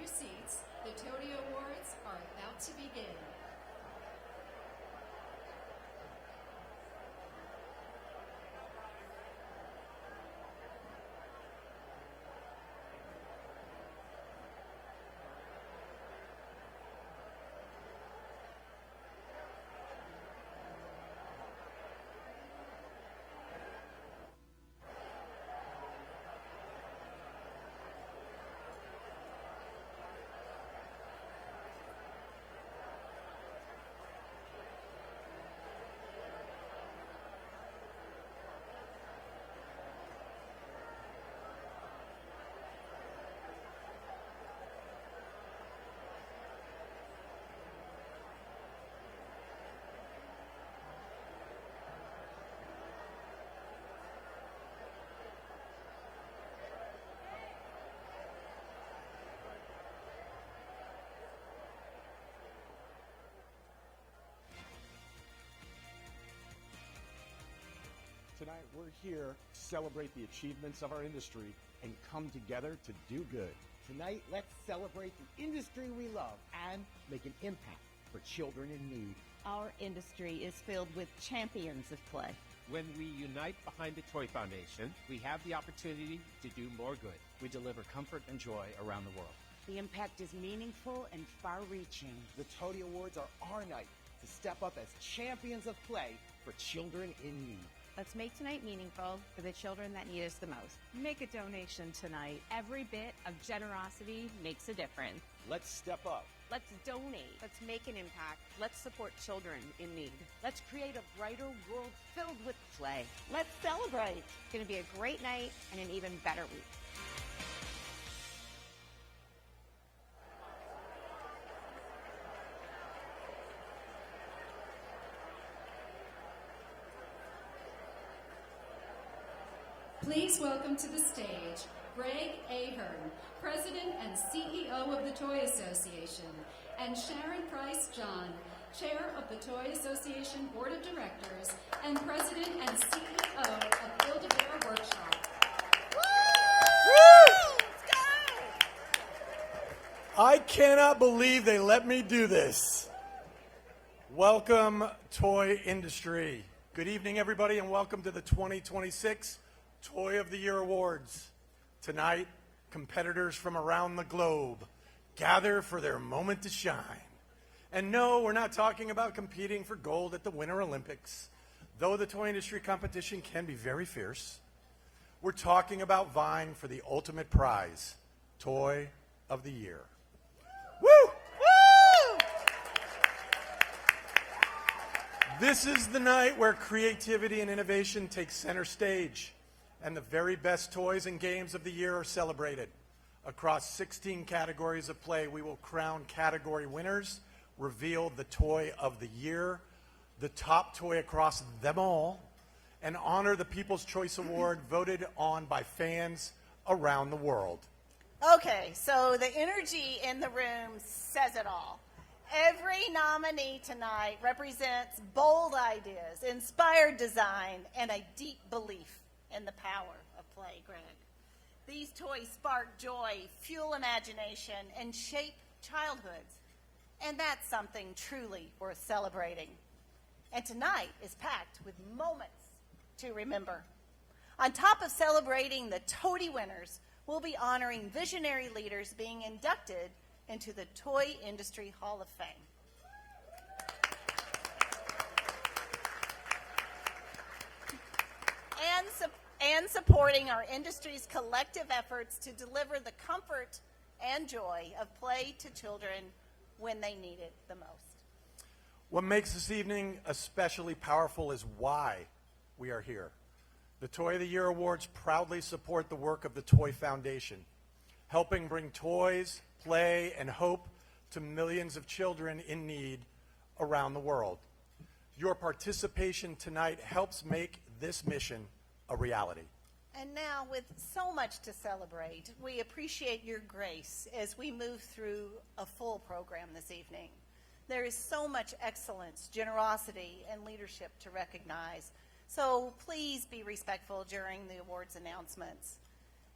your seats. The TOTY Awards are about to begin. Tonight, we're here to celebrate the achievements of our industry and come together to do good. Tonight, let's celebrate the industry we love and make an impact for children in need. Our industry is filled with champions of play. When we unite behind the Toy Foundation, we have the opportunity to do more good. We deliver comfort and joy around the world. The impact is meaningful and far-reaching. The TOTY Awards are our night to step up as champions of play for children in need. Let's make tonight meaningful for the children that need us the most. Make a donation tonight. Every bit of generosity makes a difference. Let's step up. Let's donate. Let's make an impact. Let's support children in need. Let's create a brighter world filled with play. Let's celebrate. It's going to be a great night and an even better week. Please welcome to the stage Greg Ahern, President and CEO of the Toy Association, and Sharon Price-John, Chair of the Toy Association Board of Directors and President and CEO of Build-A-Bear Workshop. I cannot believe they let me do this. Welcome, toy industry. Good evening, everybody, and welcome to the 2026 Toy of the Year Awards. Tonight, competitors from around the globe gather for their moment to shine. And no, we're not talking about competing for gold at the Winter Olympics, though the toy industry competition can be very fierce. We're talking about vying for the ultimate prize, Toy of the Year. Woo! Woo! This is the night where creativity and innovation take center stage, and the very best toys and games of the year are celebrated. Across 16 categories of play, we will crown category winners, reveal the Toy of the Year, the top toy across them all, and honor the People's Choice Award voted on by fans around the world. Okay, so the energy in the room says it all. Every nominee tonight represents bold ideas, inspired design, and a deep belief in the power of play, Greg. These toys spark joy, fuel imagination, and shape childhoods. And that's something truly worth celebrating. And tonight is packed with moments to remember. On top of celebrating the TOTY winners, we'll be honoring visionary leaders being inducted into the Toy Industry Hall of Fame. And supporting our industry's collective efforts to deliver the comfort and joy of play to children when they need it the most. What makes this evening especially powerful is why we are here. The Toy of the Year Awards proudly support the work of the Toy Foundation, helping bring toys, play, and hope to millions of children in need around the world. Your participation tonight helps make this mission a reality. And now, with so much to celebrate, we appreciate your grace as we move through a full program this evening. There is so much excellence, generosity, and leadership to recognize, so please be respectful during the awards announcements.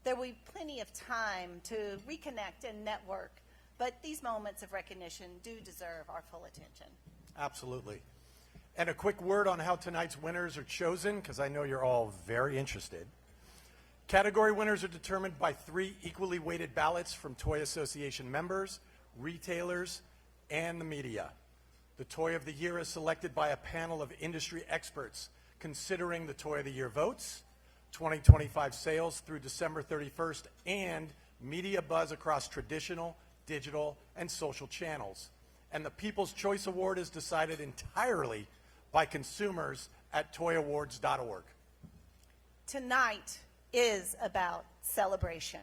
There will be plenty of time to reconnect and network but these moments of recognition do deserve our full attention. Absolutely. And a quick word on how tonight's winners are chosen, because I know you're all very interested. Category winners are determined by 3 equally weighted ballots from Toy Association members, retailers, and the media. The Toy of the Year is selected by a panel of industry experts considering the Toy of the Year votes, 2025 sales through December 31st, and media buzz across traditional, digital, and social channels. And the People's Choice Award is decided entirely by consumers at toyawards.org. Tonight is about celebration,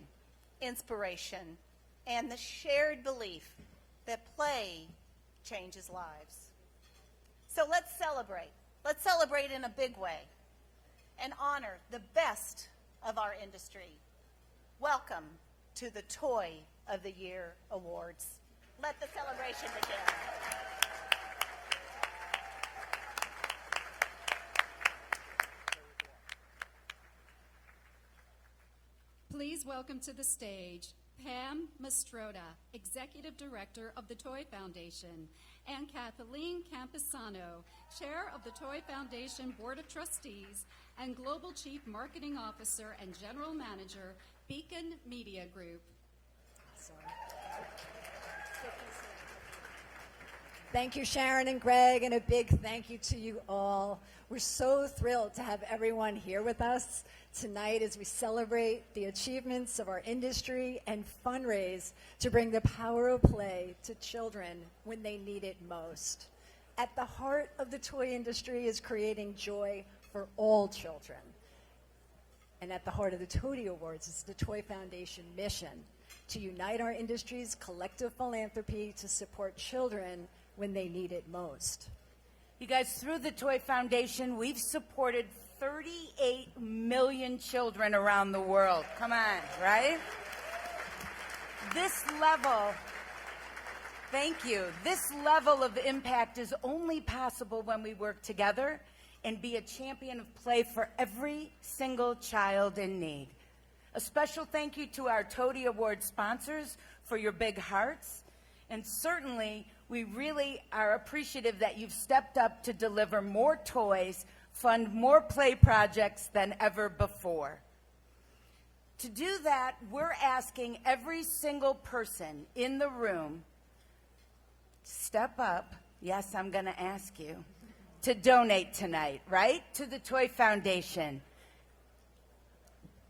inspiration, and the shared belief that play changes lives. So let's celebrate. Let's celebrate in a big way and honor the best of our industry. Welcome to the Toy of the Year Awards. Let the celebration begin. Please welcome to the stage Pam Mastroda, Executive Director of the Toy Foundation, and Kathleen Campisano, Chair of the Toy Foundation Board of Trustees and Global Chief Marketing Officer and General Manager, Beacon Media Group. Thank you, Sharon and Greg, and a big thank you to you all. We're so thrilled to have everyone here with us tonight as we celebrate the achievements of our industry and fundraise to bring the power of play to children when they need it most. At the heart of the toy industry is creating joy for all children. And at the heart of the TOTY Awards is the Toy Foundation mission to unite our industry's collective philanthropy to support children when they need it most. You guys, through the Toy Foundation, we've supported 38 million children around the world. Come on, right? This level, thank you, this level of impact is only possible when we work together and be a champion of play for every single child in need. A special thank you to our TOTY Award sponsors for your big hearts. And certainly, we really are appreciative that you've stepped up to deliver more toys, fund more play projects than ever before. To do that, we're asking every single person in the room, step up, yes, I'm going to ask you, to donate tonight, right? To the Toy Foundation.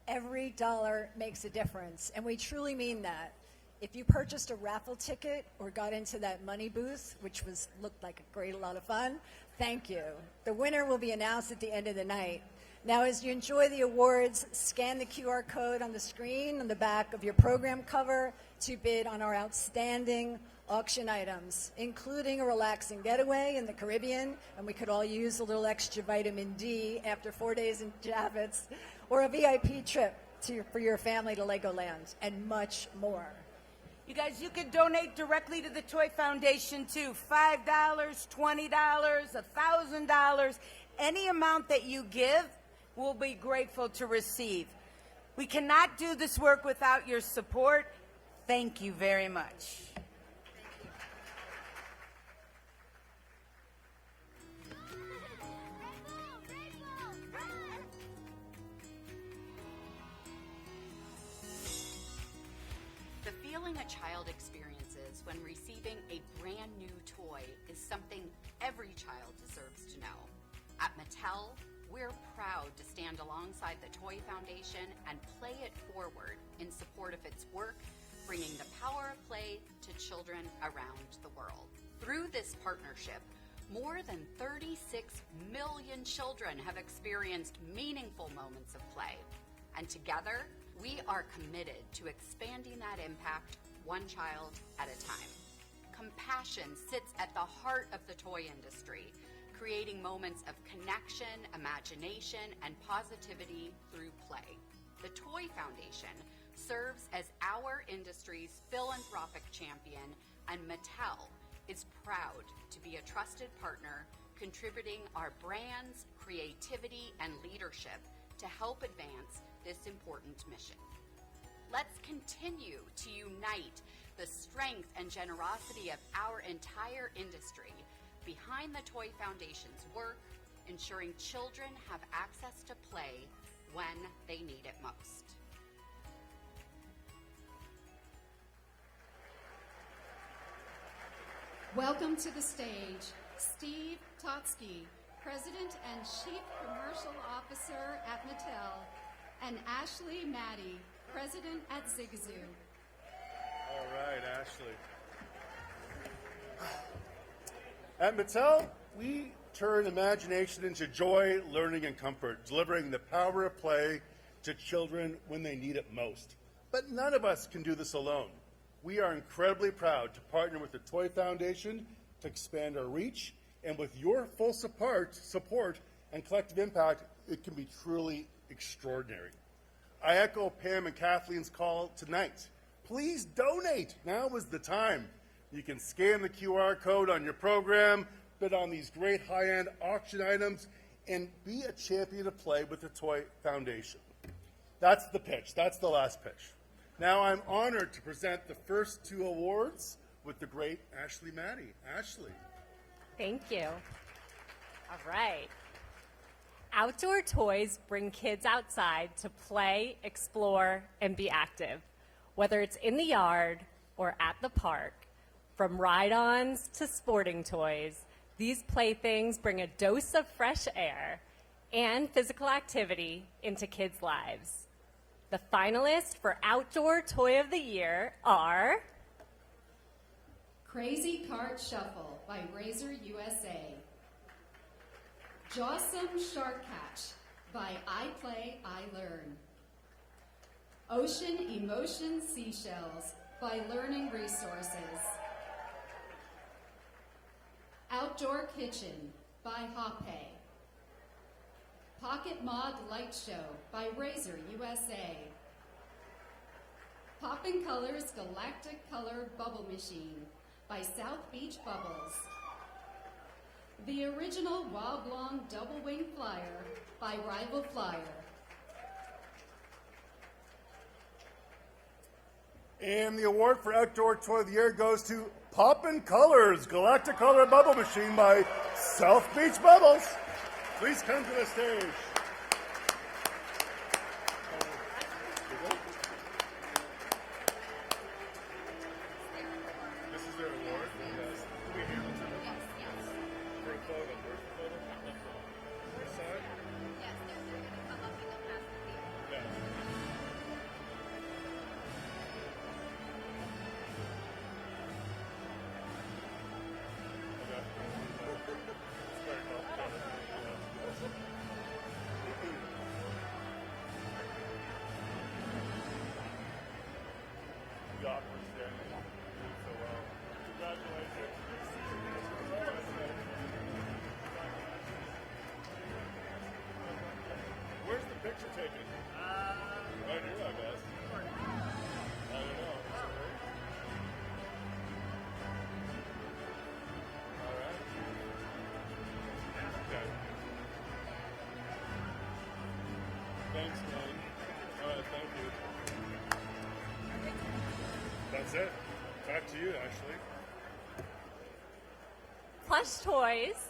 Every dollar makes a difference, and we truly mean that. If you purchased a raffle ticket or got into that money booth, which looked like a lot of fun, thank you. The winner will be announced at the end of the night. Now, as you enjoy the awards, scan the QR code on the screen on the back of your program cover to bid on our outstanding auction items, including a relaxing getaway in the Caribbean, and we could all use a little extra vitamin D after 4 days in Javits, or a VIP trip for your family to Legoland, and much more. You guys, you could donate directly to the Toy Foundation too. $5, $20, $1,000. Any amount that you give, we'll be grateful to receive. We cannot do this work without your support. Thank you very much. The feeling a child experiences when receiving a brand new toy is something every child deserves to know. At Mattel, we're proud to stand alongside the Toy Foundation and play it forward in support of its work, bringing the power of play to children around the world. Through this partnership, more than 36 million children have experienced meaningful moments of play. And together, we are committed to expanding that impact one child at a time. Compassion sits at the heart of the toy industry, creating moments of connection, imagination, and positivity through play. The Toy Foundation serves as our industry's philanthropic champion, and Mattel is proud to be a trusted partner, contributing our brands, creativity, and leadership to help advance this important mission. Let's continue to unite the strength and generosity of our entire industry behind the Toy Foundation's work, ensuring children have access to play when they need it most. Welcome to the stage, Steve TOTY, President and Chief Commercial Officer at Mattel, and Ashley Maddie, President at Zigazoo. All right, Ashley. At Mattel, we turn imagination into joy, learning, and comfort, delivering the power of play to children when they need it most. But none of us can do this alone. We are incredibly proud to partner with the Toy Foundation to expand our reach, and with your full support and collective impact, it can be truly extraordinary. I echo Pam and Kathleen's call tonight. Please donate. Now is the time. You can scan the QR code on your program, bid on these great high-end auction items, and be a champion of play with the Toy Foundation. That's the pitch. That's the last pitch. Now I'm honored to present the first two awards with the great Ashley Maddie. Ashley. Thank you. All right. Outdoor toys bring kids outside to play, explore, and be active. Whether it's in the yard or at the park, from ride-ons to sporting toys, these playthings bring a dose of fresh air and physical activity into kids' lives. The finalists for Outdoor Toy of the Year are Crazy Cart Shuffle by Razor USA, Jawsome Shark Catch by I Play, I Learn, Ocean Emotion Seashells by Learning Resources, Outdoor Kitchen by Hoppe, Pocket Mod Light Show by Razor USA, Poppin' Colors Galactic Color Bubble Machine by South Beach Bubbles, the original Woblong Double Wing Flyer by Rival Flyer, And the award for Outdoor Toy of the Year goes to Poppin' Colors Galactic Color Bubble Machine by South Beach Bubbles. Please come to the stage. This is their award. Yes. Can we hand it to them? Yes. For a photo. Where's the photo? This side? Yes, they're going to come up and pass the field. Yes. Where's the picture taken? Right here, I guess. I don't know. All right. Okay. Thanks, man. All right, thank you. That's it. Back to you, Ashley. Plush toys.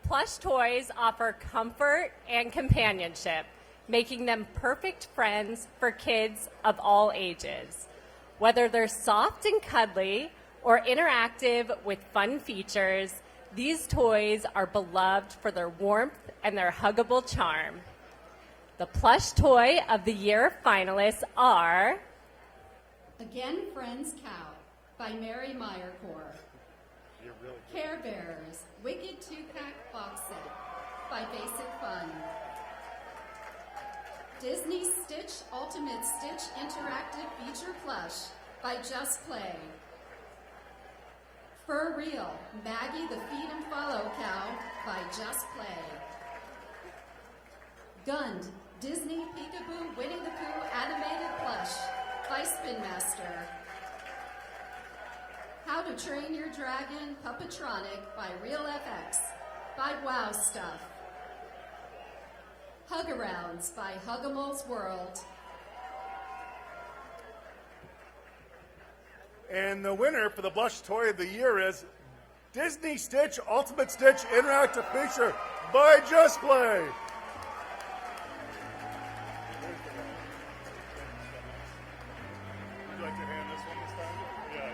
Plush toys offer comfort and companionship, making them perfect friends for kids of all ages. Whether they're soft and cuddly or interactive with fun features, these toys are beloved for their warmth and their huggable charm. The Plush Toy of the Year finalists are Again Friends Cow by Mary Meyercore, Care Bearers Wicked 2-Pack Box Set by Basic Fun, Disney Stitch Ultimate Stitch Interactive Feature Plush by Just Play, For Real Maggie the Feed and Follow Cow by Just Play, Gund Disney Peekaboo Winnie the Pooh Animated Plush by Spin Master, How to Train Your Dragon Puppetronic by Real FX by Wow Stuff, Hug-Arounds by Huggamo's World. And the winner for the Blush Toy of the Year is Disney Stitch Ultimate Stitch Interactive Feature by Just Play. Would you like to hand this one this time? Yeah.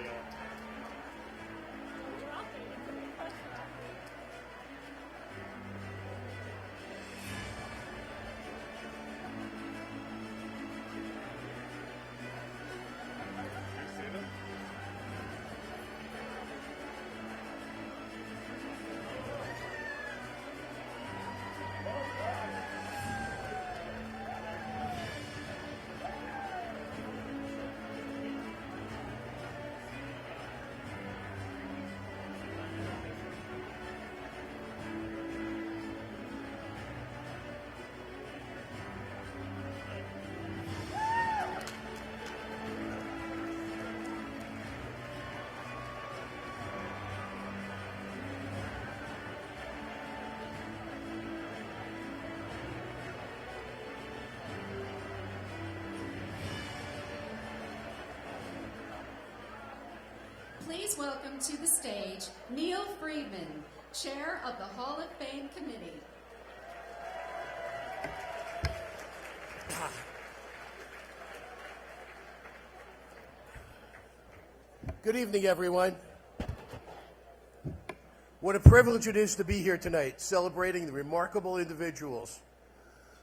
Please welcome to the stage Neil Friedman, Chair of the Hall of Fame Committee. Good evening, everyone. What a privilege it is to be here tonight, celebrating the remarkable individuals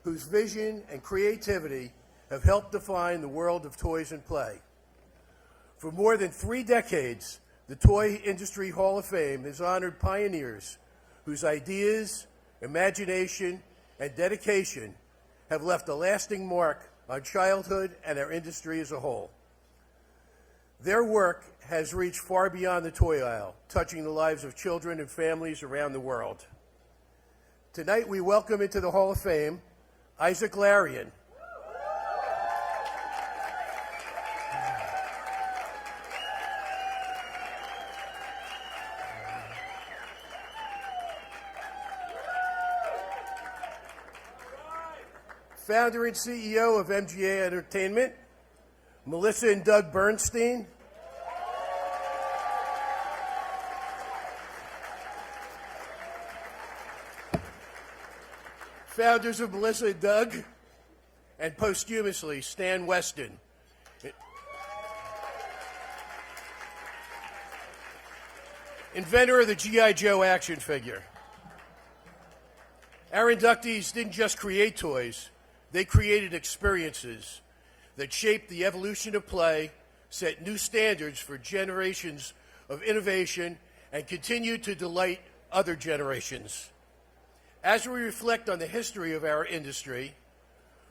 whose vision and creativity have helped define the world of toys and play. For more than 3 decades, the Toy Industry Hall of Fame has honored pioneers whose ideas, imagination, and dedication have left a lasting mark on childhood and our industry as a whole. Their work has reached far beyond the toy aisle, touching the lives of children and families around the world. Tonight, we welcome into the Hall of Fame Isaac Larian, founder and CEO of MGA Entertainment, Melissa and Doug Bernstein, founders of Melissa and Doug, and posthumously Stan Weston, inventor of the G.I. Joe action figure. Our inductees didn't just create toys, they created experiences that shaped the evolution of play, set new standards for generations of innovation, and continue to delight other generations. As we reflect on the history of our industry,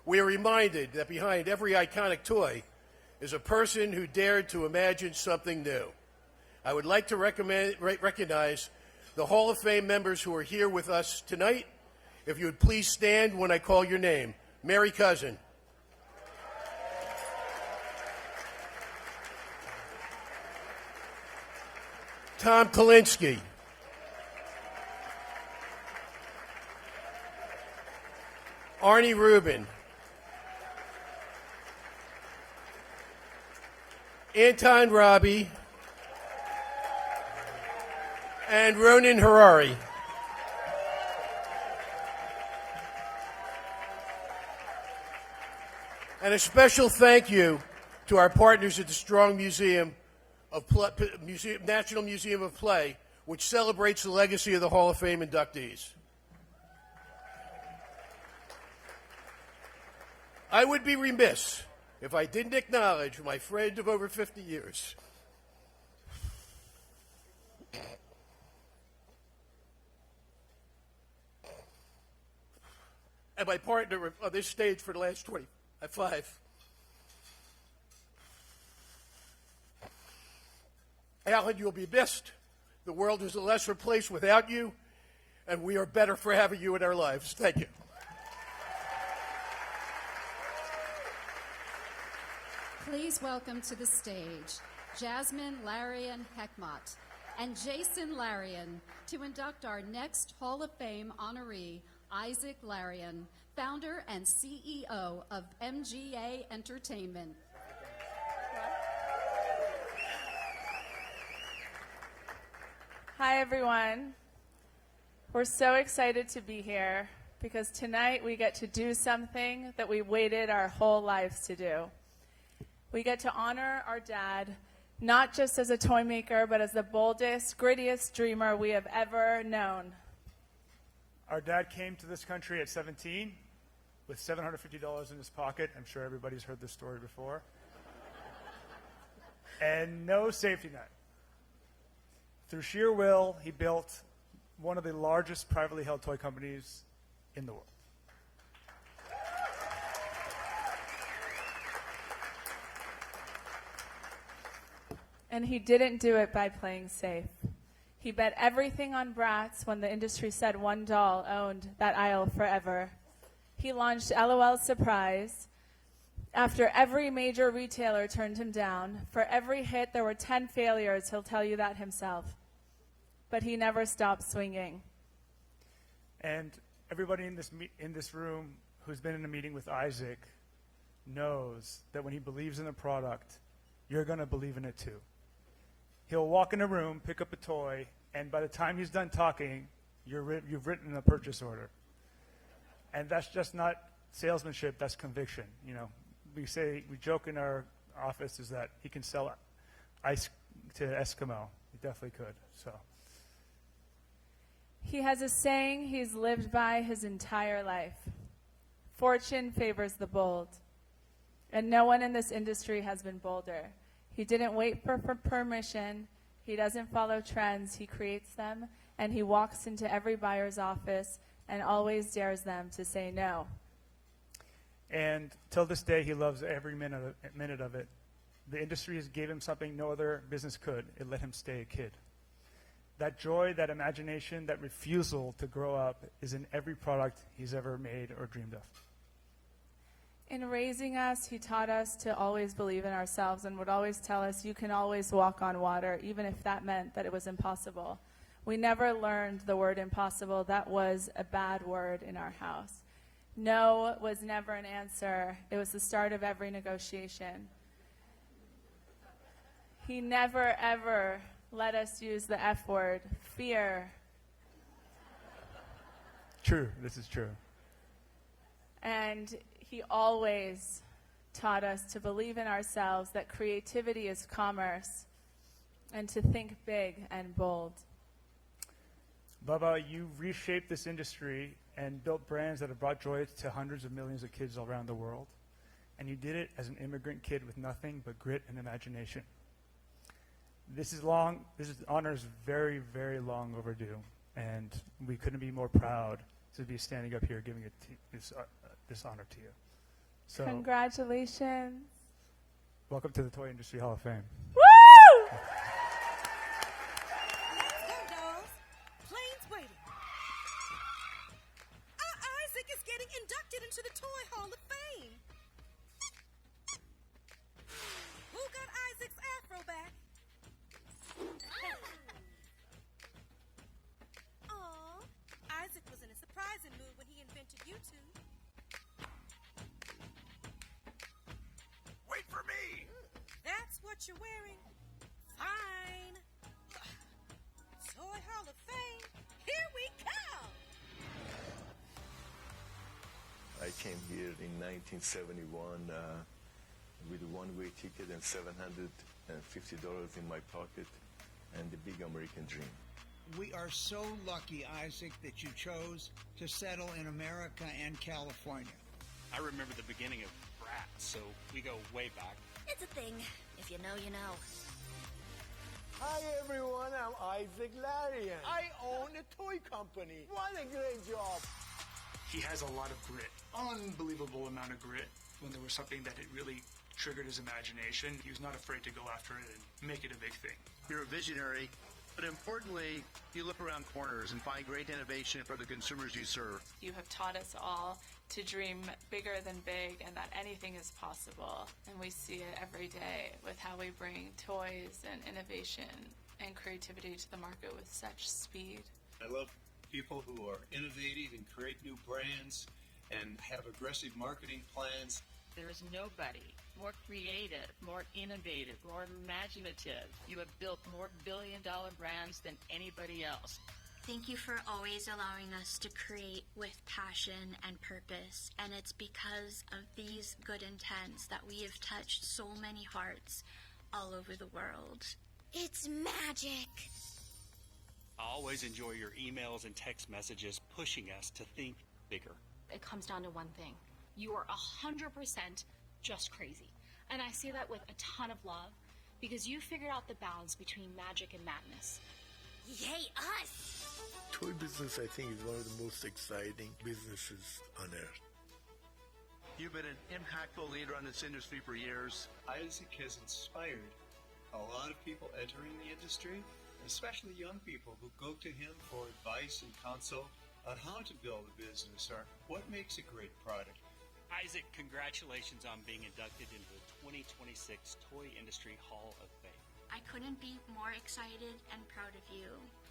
we are reminded that behind every iconic toy is a person who dared to imagine something new. I would like to recognize the Hall of Fame members who are here with us tonight. If you would please stand when I call your name. Mary Cousin. Tom Kalinsky. Arnie Rubin. Anton Robbie. And Ronan Harari. And a special thank you to our partners at the Strong National Museum of Play, which celebrates the legacy of the Hall of Fame inductees. I would be remiss if I didn't acknowledge my friend of over 50 years. And my partner on this stage for the last 25. Alan, you'll be missed. The world is a lesser place without you, and we are better for having you in our lives. Thank you. Please welcome to the stage Jasmine Larian Heckmott and Jason Larian to induct our next Hall of Fame honoree, Isaac Larian, founder and CEO of MGA Entertainment. Hi, everyone. We're so excited to be here because tonight we get to do something that we waited our whole lives to do. We get to honor our dad, not just as a toy maker, but as the boldest, grittiest dreamer we have ever known. Our dad came to this country at 17 with $750 in his pocket. I'm sure everybody's heard this story before. And no safety net. Through sheer will, he built one of the largest privately held toy companies in the world. And he didn't do it by playing safe. He bet everything on Bratz when the industry said one doll owned that aisle forever. He launched LOL Surprise after every major retailer turned him down. For every hit, there were 10 failures. He'll tell you that himself. But he never stopped swinging. And everybody in this room who's been in a meeting with Isaac knows that when he believes in a product, you're going to believe in it too. He'll walk in a room, pick up a toy, and by the time he's done talking, you've written a purchase order. And that's just not salesmanship, that's conviction. You know, we joke in our office is that he can sell ice to Eskimo. He definitely could. So. He has a saying he's lived by his entire life. Fortune favors the bold. And no one in this industry has been bolder. He didn't wait for permission. He doesn't follow trends. He creates them, and he walks into every buyer's office and always dares them to say no. And till this day, he loves every minute of it. The industry has gave him something no other business could. It let him stay a kid. That joy, that imagination, that refusal to grow up is in every product he's ever made or dreamed of. In raising us, he taught us to always believe in ourselves and would always tell us, you can always walk on water, even if that meant that it was impossible. We never learned the word impossible. That was a bad word in our house. No was never an answer. It was the start of every negotiation. He never, ever let us use the F word, fear. True, this is true. And he always taught us to believe in ourselves, that creativity is commerce, and to think big and bold. Bubba, you reshaped this industry and built brands that have brought joy to hundreds of millions of kids all around the world. And you did it as an immigrant kid with nothing but grit and imagination. This honor is very, very long overdue, and we couldn't be more proud to be standing up here giving this honor to you. So, congratulations. Welcome to the Toy Industry Hall of Fame. Woo! Let's go, dolls. Plane's waiting. Isaac is getting inducted into the Toy Hall of Fame. Who got Isaac's afro back? Aw, Isaac was in a surprising mood when he invented YouTube. Wait for me! That's what you're wearing? Fine. Toy Hall of Fame, here we come! I came here in 1971 with a one-way ticket and $750 in my pocket and the big American dream. We are so lucky, Isaac, that you chose to settle in America and California. I remember the beginning of Bratz, so we go way back. It's a thing. If you know, you know. Hi, everyone. I'm Isaac Larian. I own a toy company. What a great job. He has a lot of grit, unbelievable amount of grit. When there was something that it really triggered his imagination, he was not afraid to go after it and make it a big thing. You're a visionary, but importantly, you look around corners and find great innovation for the consumers you serve. You have taught us all to dream bigger than big and that anything is possible. And we see it every day with how we bring toys and innovation and creativity to the market with such speed. I love people who are innovative and create new brands and have aggressive marketing plans. There is nobody more creative, more innovative, more imaginative. You have built more billion-dollar brands than anybody else. Thank you for always allowing us to create with passion and purpose. And it's because of these good intents that we have touched so many hearts all over the world. It's magic. I always enjoy your emails and text messages pushing us to think bigger. It comes down to one thing. You are 100% just crazy. And I say that with a ton of love because you figured out the balance between magic and madness. Yay, us! Toy business, I think, is one of the most exciting businesses on earth. You've been an impactful leader in this industry for years. Isaac has inspired a lot of people entering the industry, especially young people who go to him for advice and counsel on how to build a business or what makes a great product. Isaac, congratulations on being inducted into the 2026 Toy Industry Hall of Fame. I couldn't be more excited and proud of you.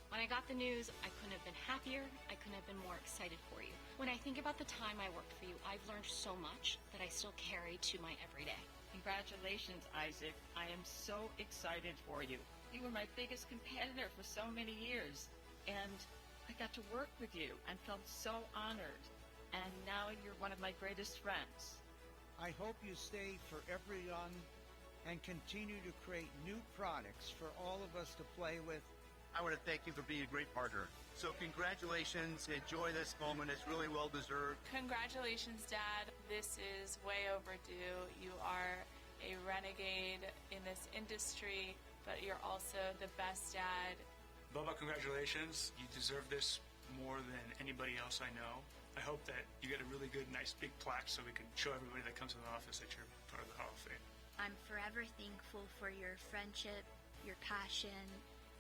When I got the news, I couldn't have been happier. I couldn't have been more excited for you. When I think about the time I worked for you, I've learned so much that I still carry to my everyday. Congratulations, Isaac. I am so excited for you. You were my biggest competitor for so many years, and I got to work with you and felt so honored. And now you're one of my greatest friends. I hope you stay forever young and continue to create new products for all of us to play with. I want to thank you for being a great partner. So congratulations. Enjoy this moment. It's really well deserved. Congratulations, Dad. This is way overdue. You are a renegade in this industry, but you're also the best dad. Bubba, congratulations. You deserve this more than anybody else I know. I hope that you get a really good, nice big plaque so we can show everybody that comes in the office that you're part of the Hall of Fame. I'm forever thankful for your friendship, your passion,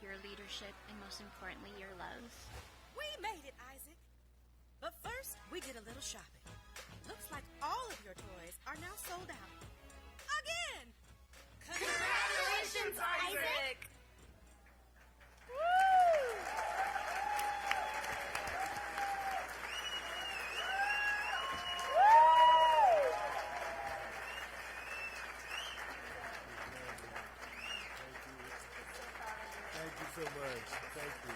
your leadership, and most importantly, your love. We made it, Isaac. But first, we did a little shopping. Looks like all of your toys are now sold out. Again! Congratulations, Isaac! Thank you so much. Thank you.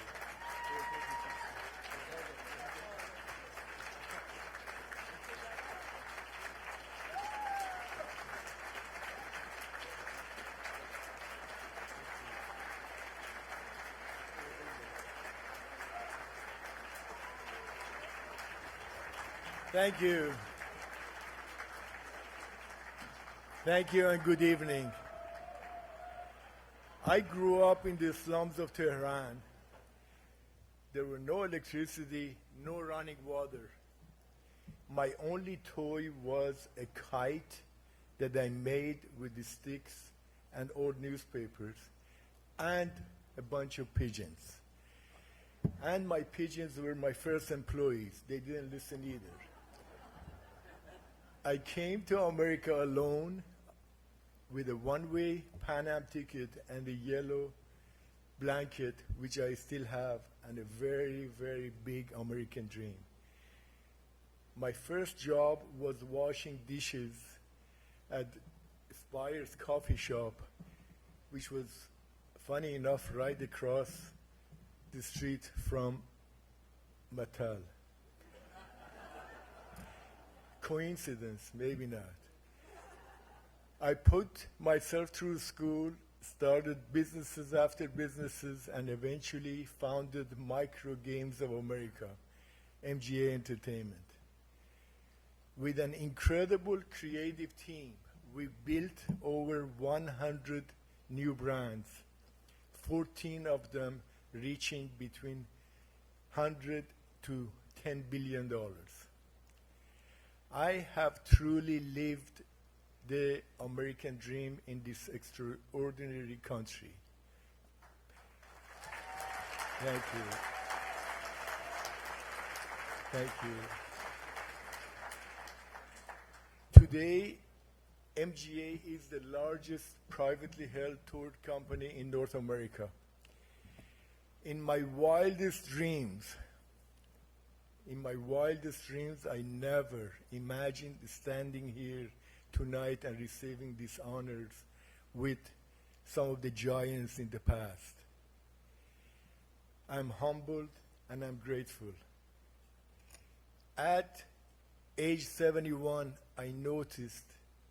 Thank you. Thank you and good evening. I grew up in the slums of Tehran. There were no electricity, no running water. My only toy was a kite that I made with the sticks and old newspapers and a bunch of pigeons. And my pigeons were my first employees. They didn't listen either. I came to America alone with a one-way Pan Am ticket and a yellow blanket, which I still have, and a very, very big American dream. My first job was washing dishes at Spire's coffee shop, which was, funny enough, right across the street from Mattel. Coincidence? Maybe not. I put myself through school, started businesses after businesses, and eventually founded Micro Games of America, MGA Entertainment. With an incredible creative team, we built over 100 new brands, 14 of them reaching between $100 to $10 billion. I have truly lived the American dream in this extraordinary country. Thank you. Thank you. Today, MGA is the largest privately held toy company in North America. In my wildest dreams, In my wildest dreams, I never imagined standing here tonight and receiving these honors with some of the giants in the past. I'm humbled and I'm grateful. At age 71, I noticed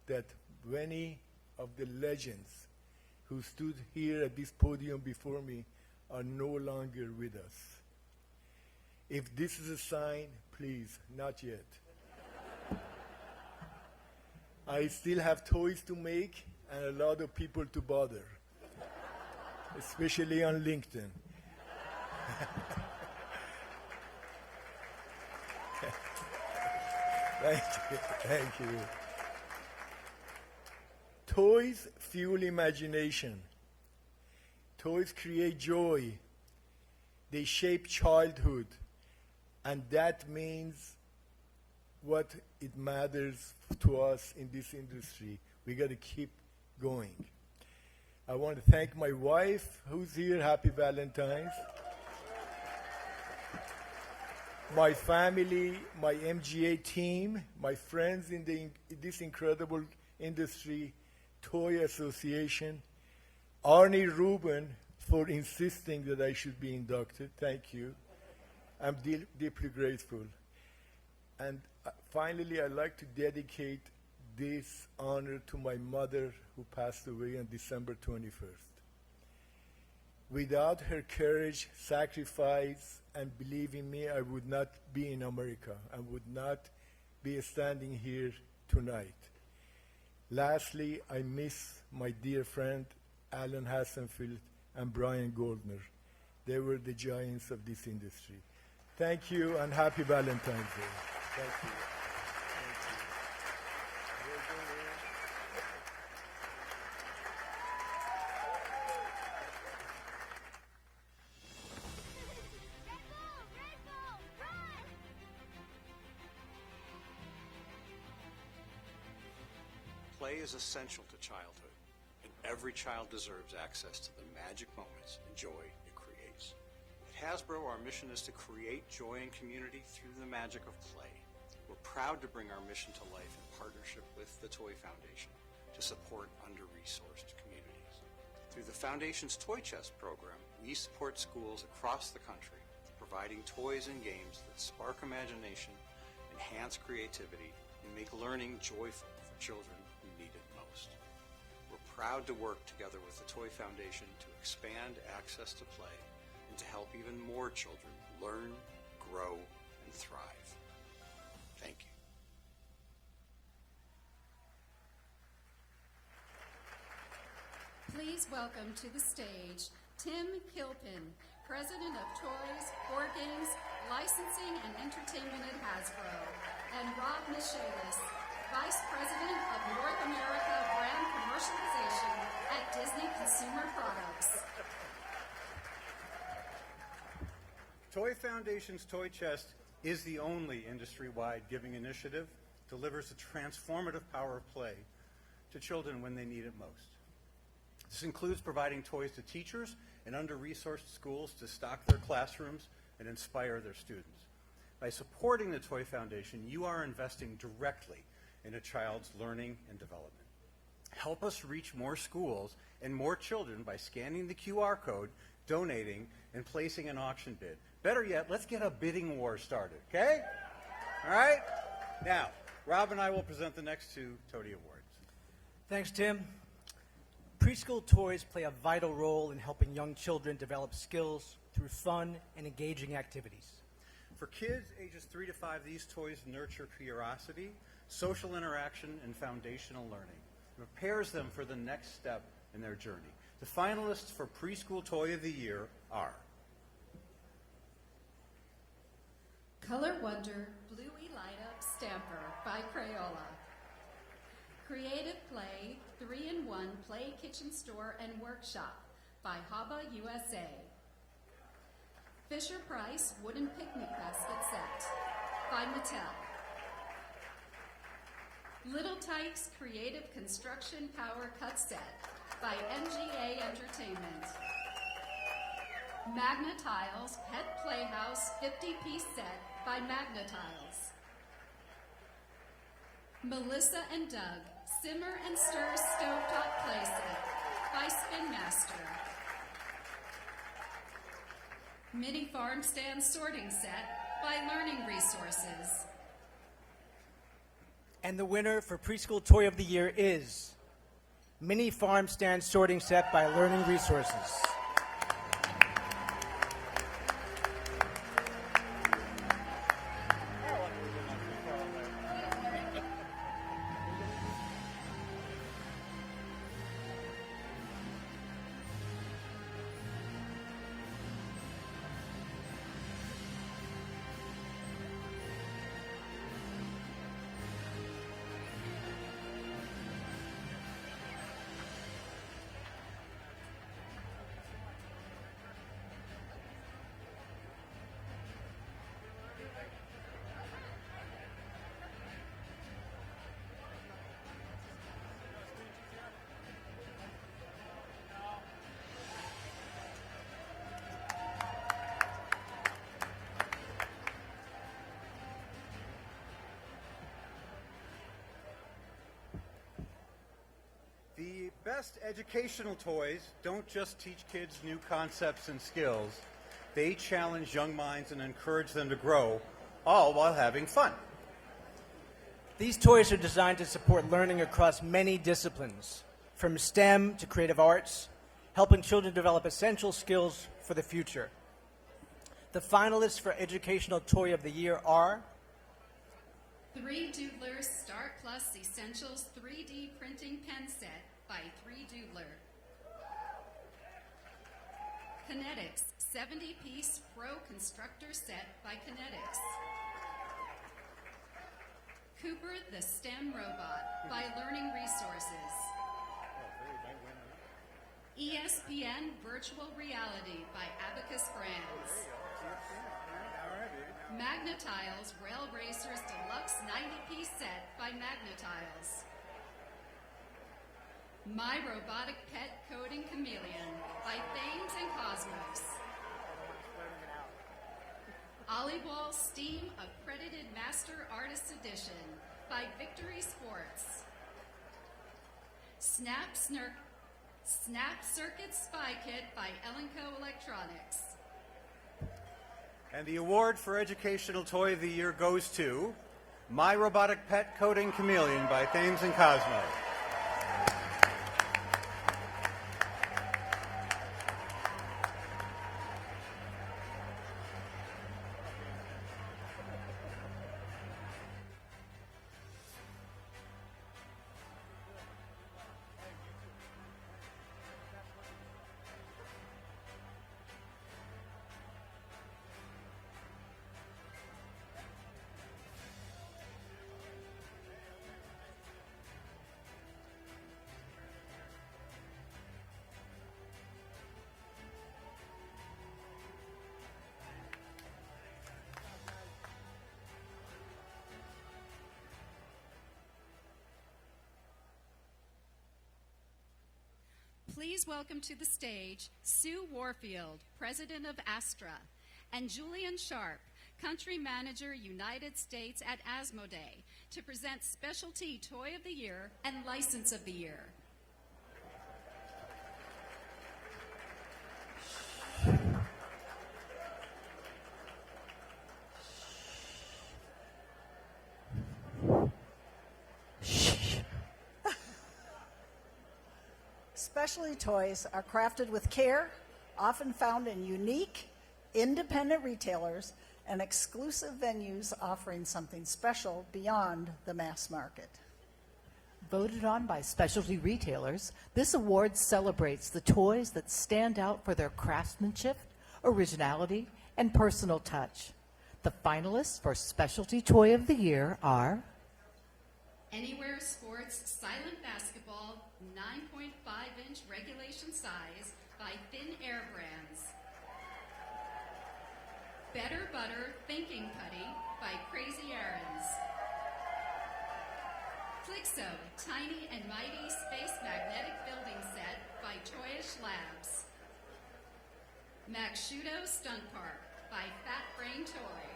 that many of the legends who stood here at this podium before me are no longer with us. If this is a sign, please, not yet. I still have toys to make and a lot of people to bother, especially on LinkedIn. Thank you. Toys fuel imagination. Toys create joy. They shape childhood. And that means what it matters to us in this industry. We got to keep going. I want to thank my wife, who's here. Happy Valentine's. My family, my MGA team, my friends in this incredible industry, Toy Association, Arnie Rubin for insisting that I should be inducted. Thank you. I'm deeply grateful. And finally, I'd like to dedicate this honor to my mother who passed away on December 21st. Without her courage, sacrifice, and believe in me, I would not be in America. I would not be standing here tonight. Lastly, I miss my dear friend Alan Hassenfield and Brian Goldner. They were the giants of this industry. Thank you and happy Valentine's Day. Thank you. Play is essential to childhood, and every child deserves access to the magic moments and joy it creates. At Hasbro, our mission is to create joy and community through the magic of play. We're proud to bring our mission to life in partnership with the Toy Foundation to support under-resourced communities. Through the Foundation's Toy Chest program, we support schools across the country, providing toys and games that spark imagination, enhance creativity, and make learning joyful for children who need it most. We're proud to work together with the Toy Foundation to expand access to play and to help even more children learn, grow, and thrive. Thank you. Please welcome to the stage Tim Kilpin, President of Toys, Board Games, Licensing and Entertainment at Hasbro, and Rob Michaelis, Vice President of North America Brand Commercialization at Disney Consumer Products. Toy Foundation's Toy Chest is the only industry-wide giving initiative that delivers the transformative power of play to children when they need it most. This includes providing toys to teachers in under-resourced schools to stock their classrooms and inspire their students. By supporting the Toy Foundation, you are investing directly in a child's learning and development. Help us reach more schools and more children by scanning the QR code, donating, and placing an auction bid. Better yet, let's get a bidding war started, okay? All right? Now, Rob and I will present the next two TOTY Awards. Thanks, Tim. Preschool toys play a vital role in helping young children develop skills through fun and engaging activities. For kids ages 3 to 5, these toys nurture curiosity, social interaction, and foundational learning. It prepares them for the next step in their journey. The finalists for Preschool Toy of the Year are Color Wonder Bluey Light Up Stamper by Crayola. Creative Play 3-in-1 Play Kitchen Store and Workshop by Haba USA. Fisher-Price Wooden Picnic Basket Set by Mattel. Little Tykes Creative Construction Power Cut Set by MGA Entertainment. Magna Tiles Pet Playhouse 50-piece set by Magnetiles. Melissa and Doug Simmer and Stir Stovetop Playset by Spin Master. Mini Farm Stand Sorting Set by Learning Resources. And the winner for Preschool Toy of the Year is Mini Farm Stand Sorting Set by Learning Resources. The best educational toys don't just teach kids new concepts and skills. They challenge young minds and encourage them to grow, all while having fun. These toys are designed to support learning across many disciplines, from STEM to creative arts, helping children develop essential skills for the future. The finalists for Educational Toy of the Year are 3 Doodler Start Plus Essentials 3D Printing Pen Set by 3 Doodler. Kinetics 70-piece Pro Constructor Set by Kinetics. Cooper the STEM Robot by Learning Resources. ESPN Virtual Reality by Abacus Brands. Magnetiles Rail Racers Deluxe 90-piece Set by Magnetiles. My Robotic Pet Coding Chameleon by Thames and Cosmos. Olliewall Steam Accredited Master Artist Edition by Victory Sports. Snap Circuit Spy Kit by Elenco Electronics. And the award for Educational Toy of the Year goes to My Robotic Pet Coding Chameleon by Thames and Cosmos. Please welcome to the stage Sue Warfield, President of Astra, and Julian Sharp, Country Manager, United States at Asmodee, to present Specialty Toy of the Year and License of the Year. Specialty toys are crafted with care, often found in unique, independent retailers and exclusive venues offering something special beyond the mass market. Voted on by specialty retailers, this award celebrates the toys that stand out for their craftsmanship, originality, and personal touch. The finalists for Specialty Toy of the Year are Anywhere Sports Silent Basketball 9.5-inch regulation size by Thin Air Brands. Better Butter Thinking Putty by Crazy Aaron's. Clixo Tiny and Mighty Space Magnetic Building Set by Toyish Labs. Max Shudo Stunt Park by Fat Brain Toy.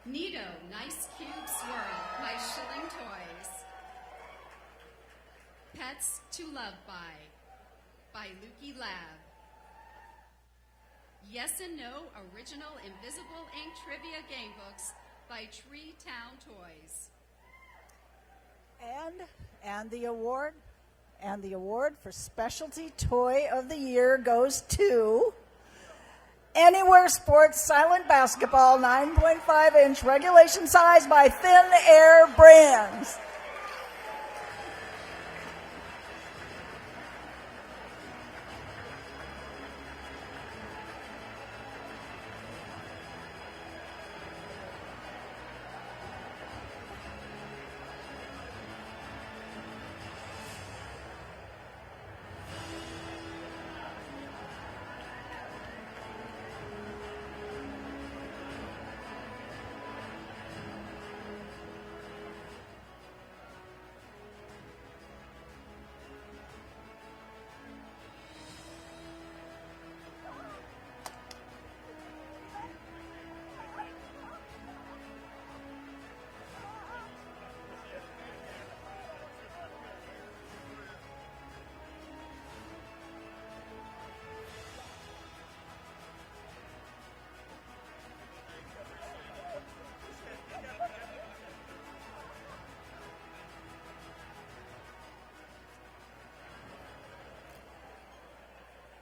Nido Nice Cube Swirl by Shilling Toys. Pets to Love by Lukey Lab. Yes and No Original Invisible Ink Trivia Game Books by Tree Town Toys. And the award for Specialty Toy of the Year goes to Anywhere Sports Silent Basketball 9.5-inch regulation size by Thin Air Brands.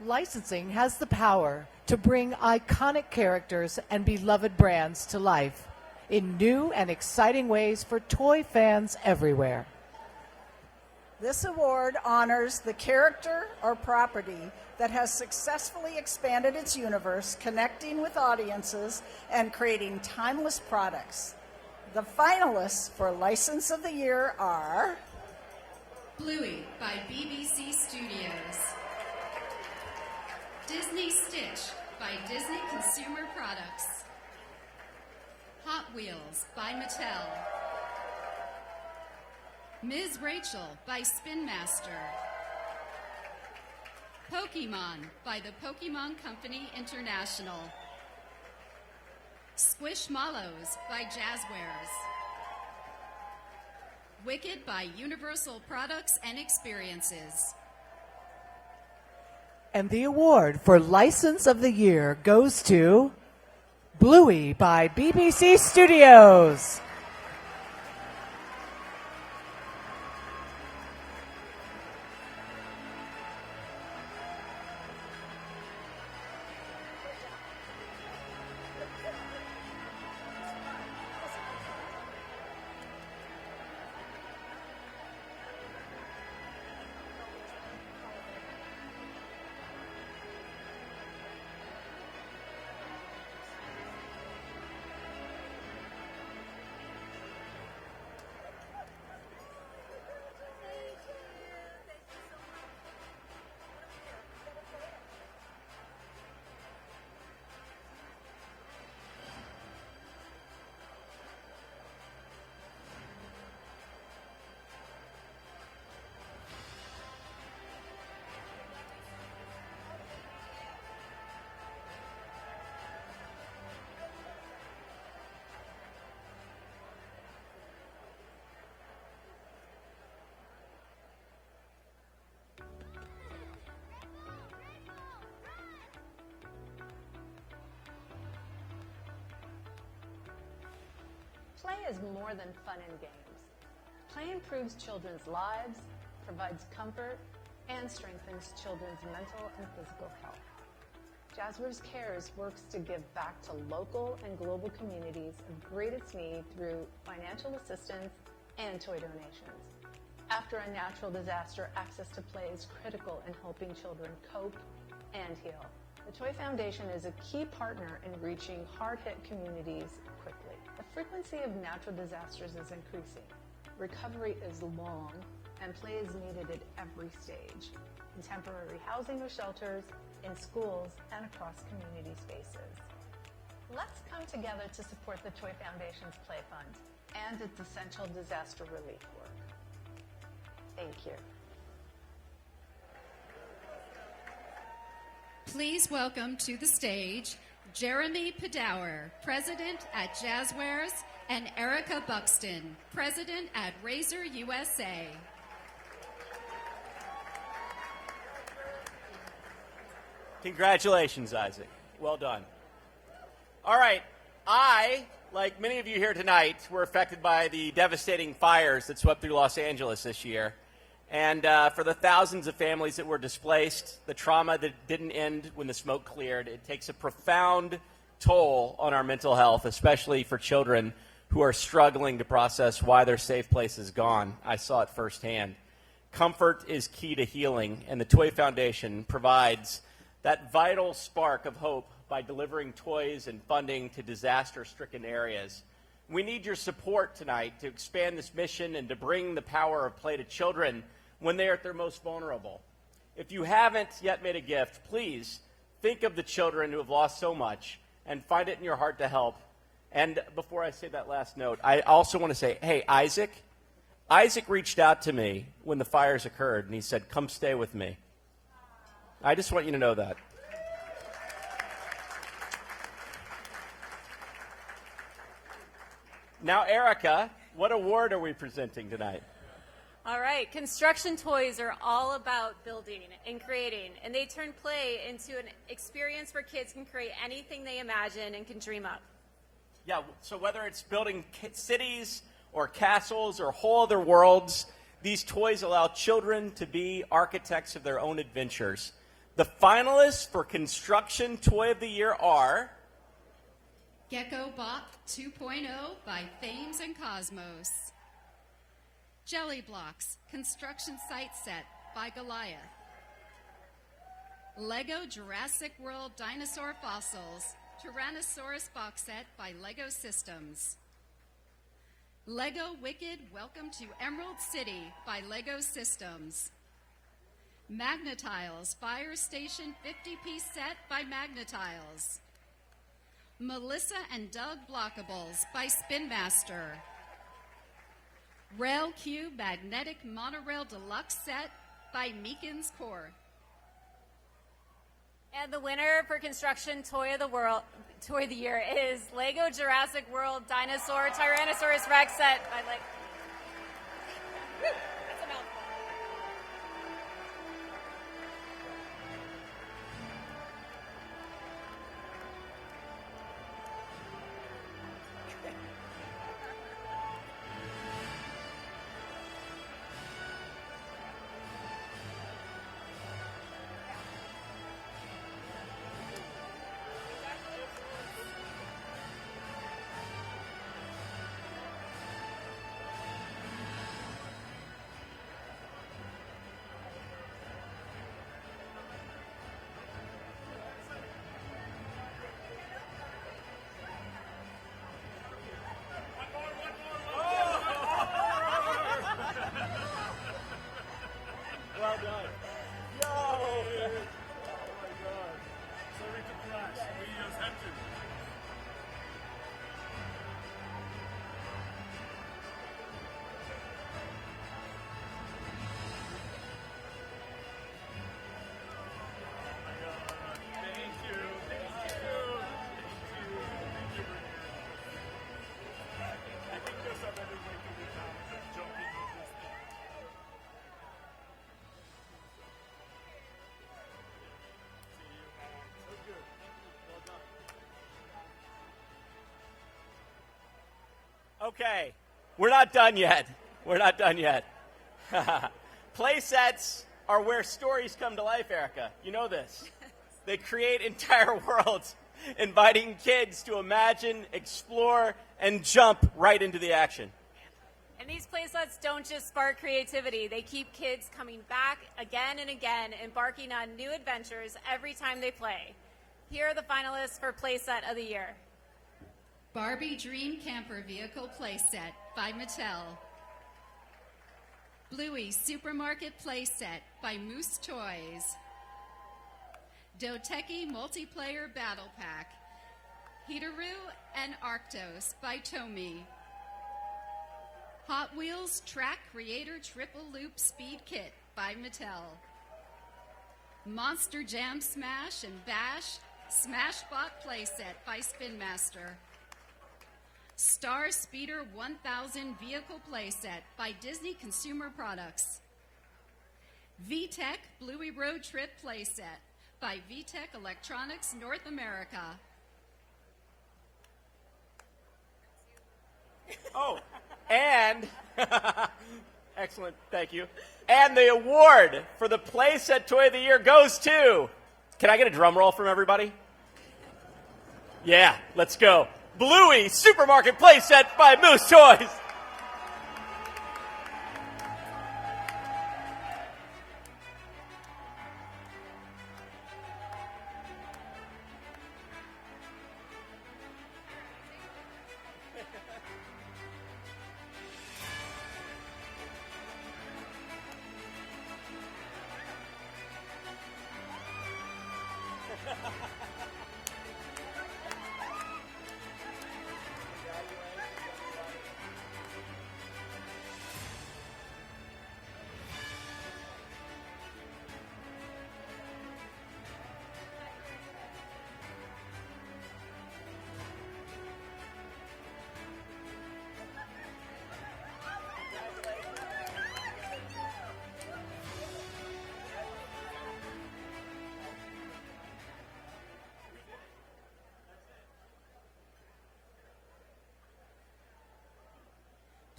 Licensing has the power to bring iconic characters and beloved brands to life in new and exciting ways for toy fans everywhere. This award honors the character or property that has successfully expanded its universe, connecting with audiences and creating timeless products. The finalists for License of the Year are Bluey by BBC Studios. Disney Stitch by Disney Consumer Products. Hot Wheels by Mattel. Ms. Rachel by Spin Master. Pokemon by the Pokemon Company International. Squishmallows by Jazzwares. Wicked by Universal Products and Experiences. And the award for License of the Year goes to Bluey by BBC Studios. Play is more than fun and games. Play improves children's lives, provides comfort, and strengthens children's mental and physical health. Jazzwares Cares works to give back to local and global communities of greatest need through financial assistance and toy donations. After a natural disaster, access to play is critical in helping children cope and heal. The Toy Foundation is a key partner in reaching hard-hit communities quickly. The frequency of natural disasters is increasing. Recovery is long, and play is needed at every stage, in temporary housing or shelters, in schools, and across community spaces. Let's come together to support the Toy Foundation's Play Fund and its essential disaster relief work. Thank you. Please welcome to the stage Jeremy Padower, President at Jazzwares, and Erica Buxton, President at Razor USA. Congratulations, Isaac. Well done. All right. I, like many of you here tonight, were affected by the devastating fires that swept through Los Angeles this year. And for the thousands of families that were displaced, the trauma that didn't end when the smoke cleared, it takes a profound toll on our mental health, especially for children who are struggling to process why their safe place is gone. I saw it firsthand. Comfort is key to healing, and the Toy Foundation provides that vital spark of hope by delivering toys and funding to disaster-stricken areas. We need your support tonight to expand this mission and to bring the power of play to children when they are at their most vulnerable. If you haven't yet made a gift, please think of the children who have lost so much and find it in your heart to help. And before I say that last note, I also want to say, hey, Isaac reached out to me when the fires occurred, and he said, come stay with me. I just want you to know that. Now, Erica, what award are we presenting tonight? All right, construction toys are all about building and creating, and they turn play into an experience where kids can create anything they imagine and can dream up. Yeah, so whether it's building cities or castles or whole other worlds, these toys allow children to be architects of their own adventures. The finalists for Construction Toy of the Year are Gecko Bot 2.0 by Thames and Cosmos. Jelly Blocks Construction Site Set by Goliath. Lego Jurassic World Dinosaur Fossils Tyrannosaurus Box Set by Lego Systems. Lego Wicked Welcome to Emerald City by Lego Systems. Magnetiles Fire Station 50-piece set by Magnetiles. Melissa and Doug Blockables by Spin Master. Rail Cube Magnetic Monorail Deluxe Set by Meekins Core. And the winner for Construction Toy of the Year is Lego Jurassic World Dinosaur Tyrannosaurus Rex Set by Lego. That's a mouthful. Well done. Yo! Oh my God. Sorry to crash. We just had to. Okay, we're not done yet. We're not done yet. Play sets are where stories come to life, Erica. You know this. They create entire worlds, inviting kids to imagine, explore, and jump right into the action. And these playsets don't just spark creativity. They keep kids coming back again and again, embarking on new adventures every time they play. Here are the finalists for Playset of the Year. Barbie Dream Camper Vehicle Playset by Mattel. Bluey Supermarket Playset by Moose Toys. Doteki Multiplayer Battle Pack. Hitaru and Arctos by Tomy. Hot Wheels Track Creator Triple Loop Speed Kit by Mattel. Monster Jam Smash and Bash Smashbot Playset by Spin Master. Star Speeder 1000 Vehicle Playset by Disney Consumer Products. VTech Bluey Road Trip Playset by VTech Electronics North America. Oh, and excellent, thank you. And the award for the Playset Toy of the Year goes to, can I get a drum roll from everybody? Yeah, let's go. Bluey Supermarket Playset by Moose Toys.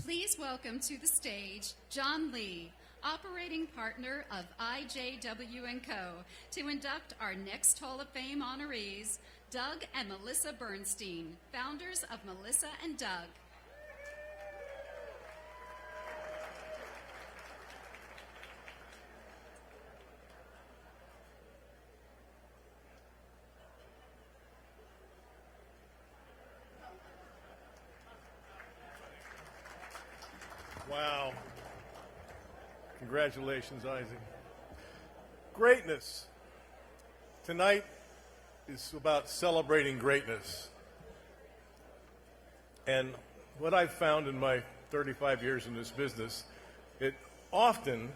Please welcome to the stage John Lee, operating partner of IJW & Co., to induct our next Hall of Fame honorees, Doug and Melissa Bernstein, founders of Melissa and Doug. Wow. Congratulations, Isaac. Greatness. Tonight is about celebrating greatness. And what I've found in my 35 years in this business, it often,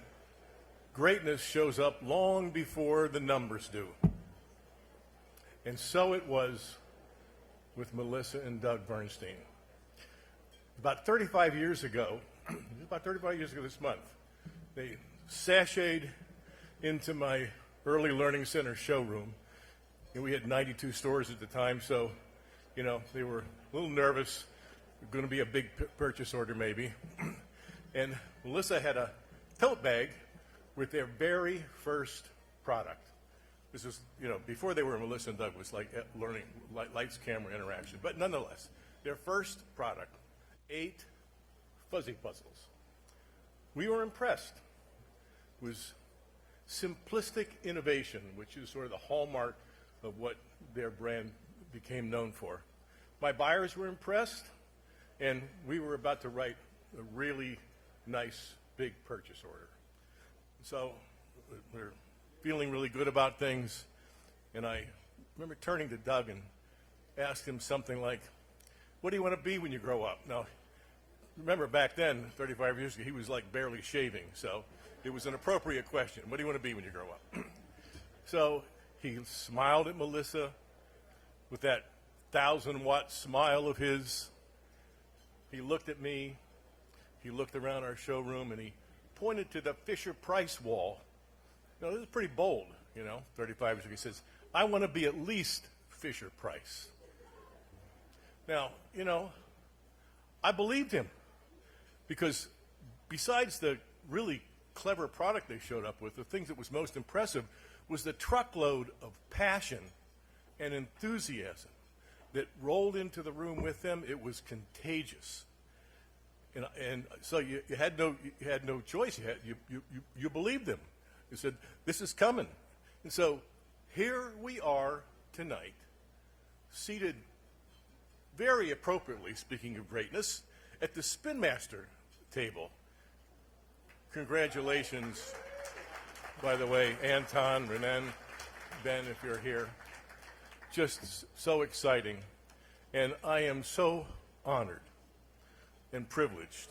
greatness shows up long before the numbers do. And so it was with Melissa and Doug Bernstein. About 35 years ago, this month, they sashayed into my early learning center showroom. And we had 92 stores at the time, so, you know, they were a little nervous. Going to be a big purchase order maybe. And Melissa had a tote bag with their very first product. This was, you know, before they were Melissa and Doug, it was like learning lights, camera, interaction. But nonetheless, their first product, 8 fuzzy puzzles. We were impressed. It was simplistic innovation, which is sort of the hallmark of what their brand became known for. My buyers were impressed, and we were about to write a really nice, big purchase order. So we're feeling really good about things, and I remember turning to Doug and asking him something like, what do you want to be when you grow up? Now, remember back then, 35 years ago, he was like barely shaving, so it was an appropriate question. What do you want to be when you grow up? So he smiled at Melissa with that 1,000-watt smile of his. He looked at me. He looked around our showroom, and he pointed to the Fisher-Price wall. Now, this is pretty bold, you know, 35 years ago. He says, I want to be at least Fisher-Price. Now, you know, I believed him because besides the really clever product they showed up with, the thing that was most impressive was the truckload of passion and enthusiasm that rolled into the room with them. It was contagious. And so you had no choice. You believed them. You said, this is coming. And so here we are tonight, seated very appropriately, speaking of greatness, at the Spin Master table. Congratulations, by the way, Anton, Renan, Ben, if you're here. Just so exciting. And I am so honored and privileged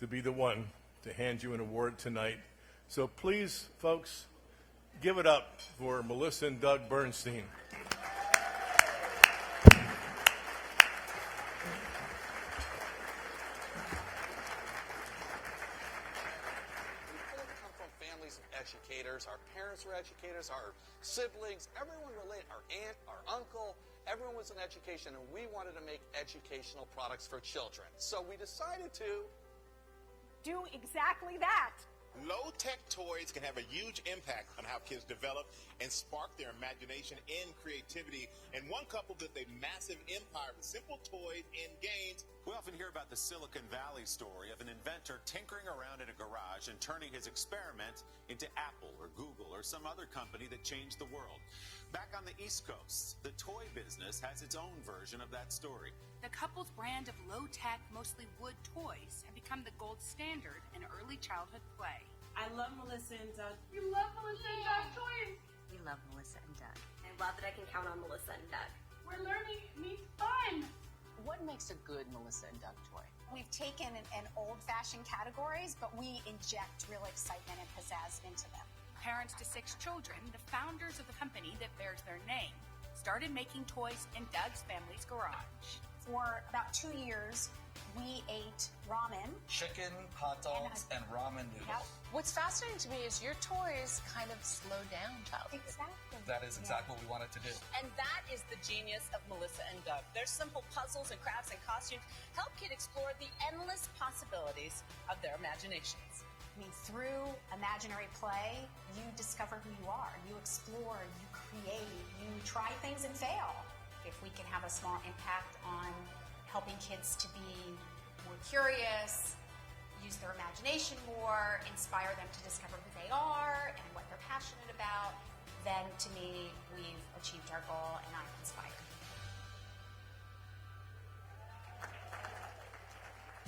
to be the one to hand you an award tonight. So please, folks, give it up for Melissa and Doug Bernstein. educators, our parents were educators, our siblings, everyone related, our aunt, our uncle, everyone was in education, and we wanted to make educational products for children. So we decided to do exactly that. Low-tech toys can have a huge impact on how kids develop and spark their imagination and creativity. And one couple built a massive empire with simple toys and games. We often hear about the Silicon Valley story of an inventor tinkering around in a garage and turning his experiment into Apple or Google or some other company that changed the world. Back on the East Coast, the toy business has its own version of that story. The couple's brand of low-tech, mostly wood toys have become the gold standard in early childhood play. I love Melissa and Doug. We love Melissa and Doug toys. We love Melissa and Doug. I love that I can count on Melissa and Doug. We're learning meets fun. What makes a good Melissa and Doug toy? We've taken an old-fashioned categories, but we inject real excitement and pizzazz into them. Parents to 6 children, the founders of the company that bears their name, started making toys in Doug's family's garage. For about 2 years, we ate ramen. Chicken, hot dogs, and ramen noodles. Yep. What's fascinating to me is your toys kind of slow down childhood. Exactly. That is exactly what we wanted to do. And that is the genius of Melissa and Doug. Their simple puzzles and crafts and costumes help kids explore the endless possibilities of their imaginations. I mean, through imaginary play, you discover who you are. You explore, you create, you try things and fail. If we can have a small impact on helping kids to be more curious, use their imagination more, inspire them to discover who they are and what they're passionate about, then to me, we've achieved our goal and I'm inspired.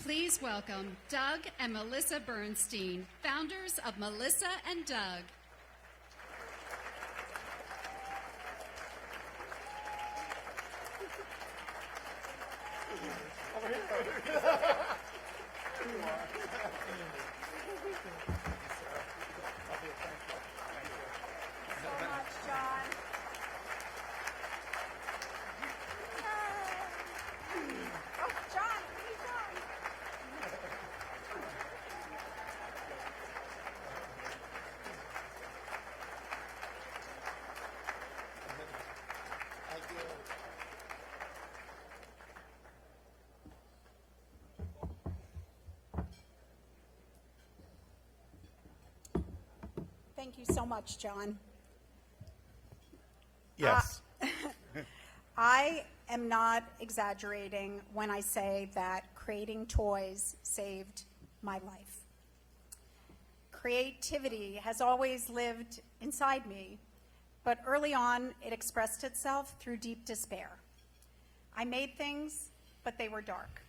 Please welcome Doug and Melissa Bernstein, founders of Melissa and Doug. Thank you so much, John. Yes. I am not exaggerating when I say that creating toys saved my life. Creativity has always lived inside me, but early on it expressed itself through deep despair. I made things, but they were dark.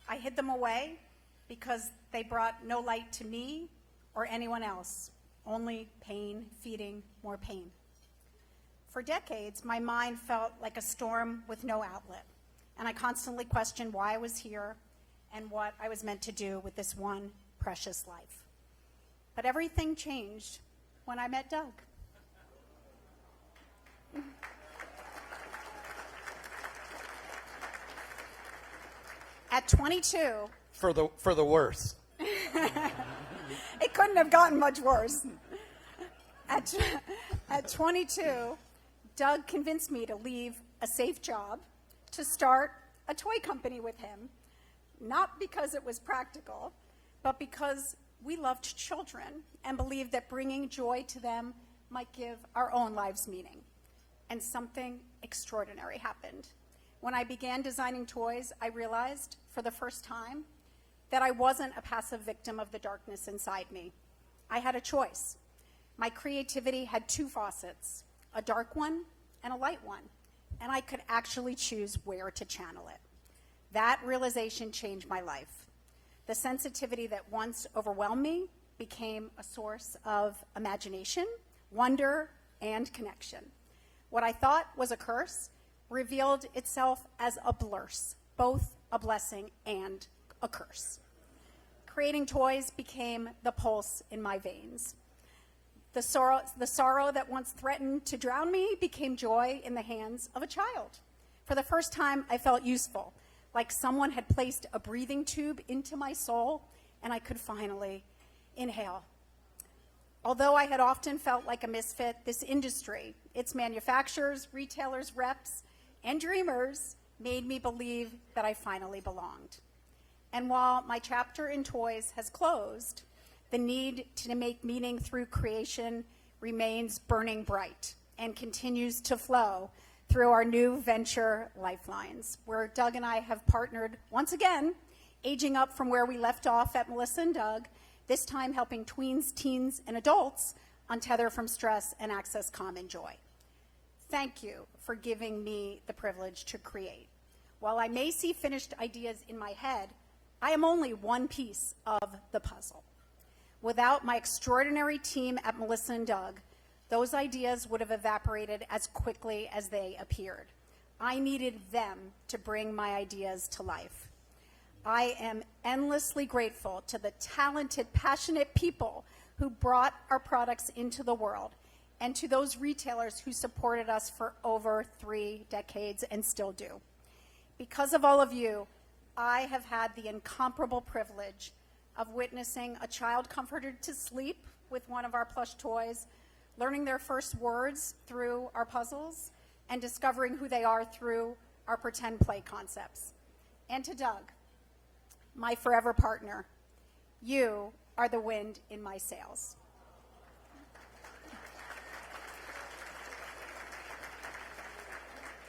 I hid them away because they brought no light to me or anyone else. Only pain feeding more pain. For decades, my mind felt like a storm with no outlet, and I constantly questioned why I was here and what I was meant to do with this one precious life. But everything changed when I met Doug. At 22, For the worse. it couldn't have gotten much worse. At 22, Doug convinced me to leave a safe job to start a toy company with him, not because it was practical, but because we loved children and believed that bringing joy to them might give our own lives meaning. And something extraordinary happened. When I began designing toys, I realized for the first time that I wasn't a passive victim of the darkness inside me. I had a choice. My creativity had two faucets, a dark one and a light one, and I could actually choose where to channel it. That realization changed my life. The sensitivity that once overwhelmed me became a source of imagination, wonder, and connection. What I thought was a curse revealed itself as a blurse, both a blessing and a curse. Creating toys became the pulse in my veins. The sorrow that once threatened to drown me became joy in the hands of a child. For the first time, I felt useful, like someone had placed a breathing tube into my soul, and I could finally inhale. Although I had often felt like a misfit, this industry, its manufacturers, retailers, reps, and dreamers made me believe that I finally belonged. And while my chapter in toys has closed, the need to make meaning through creation remains burning bright and continues to flow through our new venture Lifelines, where Doug and I have partnered once again, aging up from where we left off at Melissa and Doug, this time helping tweens, teens, and adults untether from stress and access common joy. Thank you for giving me the privilege to create. While I may see finished ideas in my head, I am only one piece of the puzzle. Without my extraordinary team at Melissa and Doug, those ideas would have evaporated as quickly as they appeared. I needed them to bring my ideas to life. I am endlessly grateful to the talented, passionate people who brought our products into the world, and to those retailers who supported us for over 3 decades and still do. Because of all of you, I have had the incomparable privilege of witnessing a child comforted to sleep with one of our plush toys, learning their first words through our puzzles, and discovering who they are through our pretend play concepts. And to Doug, my forever partner, you are the wind in my sails.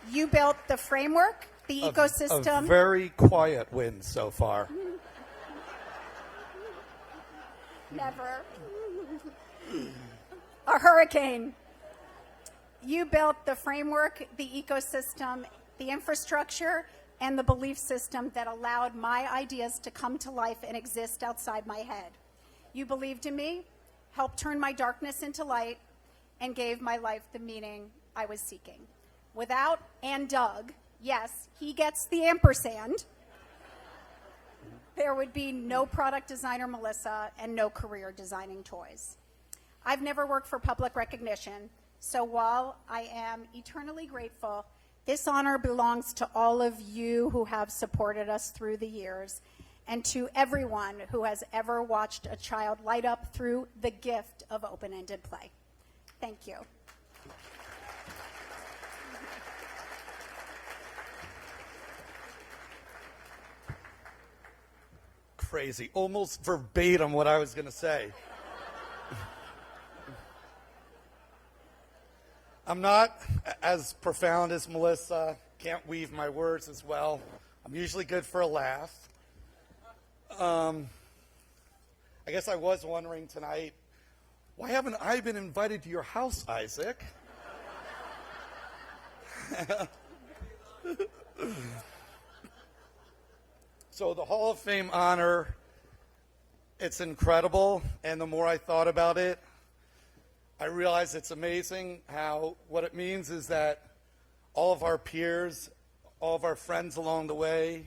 You built the framework, the ecosystem. A very quiet wind so far. Never. A hurricane. You built the framework, the ecosystem, the infrastructure, and the belief system that allowed my ideas to come to life and exist outside my head. You believed in me, helped turn my darkness into light, and gave my life the meaning I was seeking. Without and Doug, yes, he gets the ampersand, there would be no product designer Melissa and no career designing toys. I've never worked for public recognition, so while I am eternally grateful, this honor belongs to all of you who have supported us through the years, and to everyone who has ever watched a child light up through the gift of open-ended play. Thank you. Crazy. Almost verbatim what I was going to say. I'm not as profound as Melissa. Can't weave my words as well. I'm usually good for a laugh. I guess I was wondering tonight, why haven't I been invited to your house, Isaac? So the Hall of Fame honor, it's incredible, and the more I thought about it, I realized it's amazing how what it means is that all of our peers, all of our friends along the way,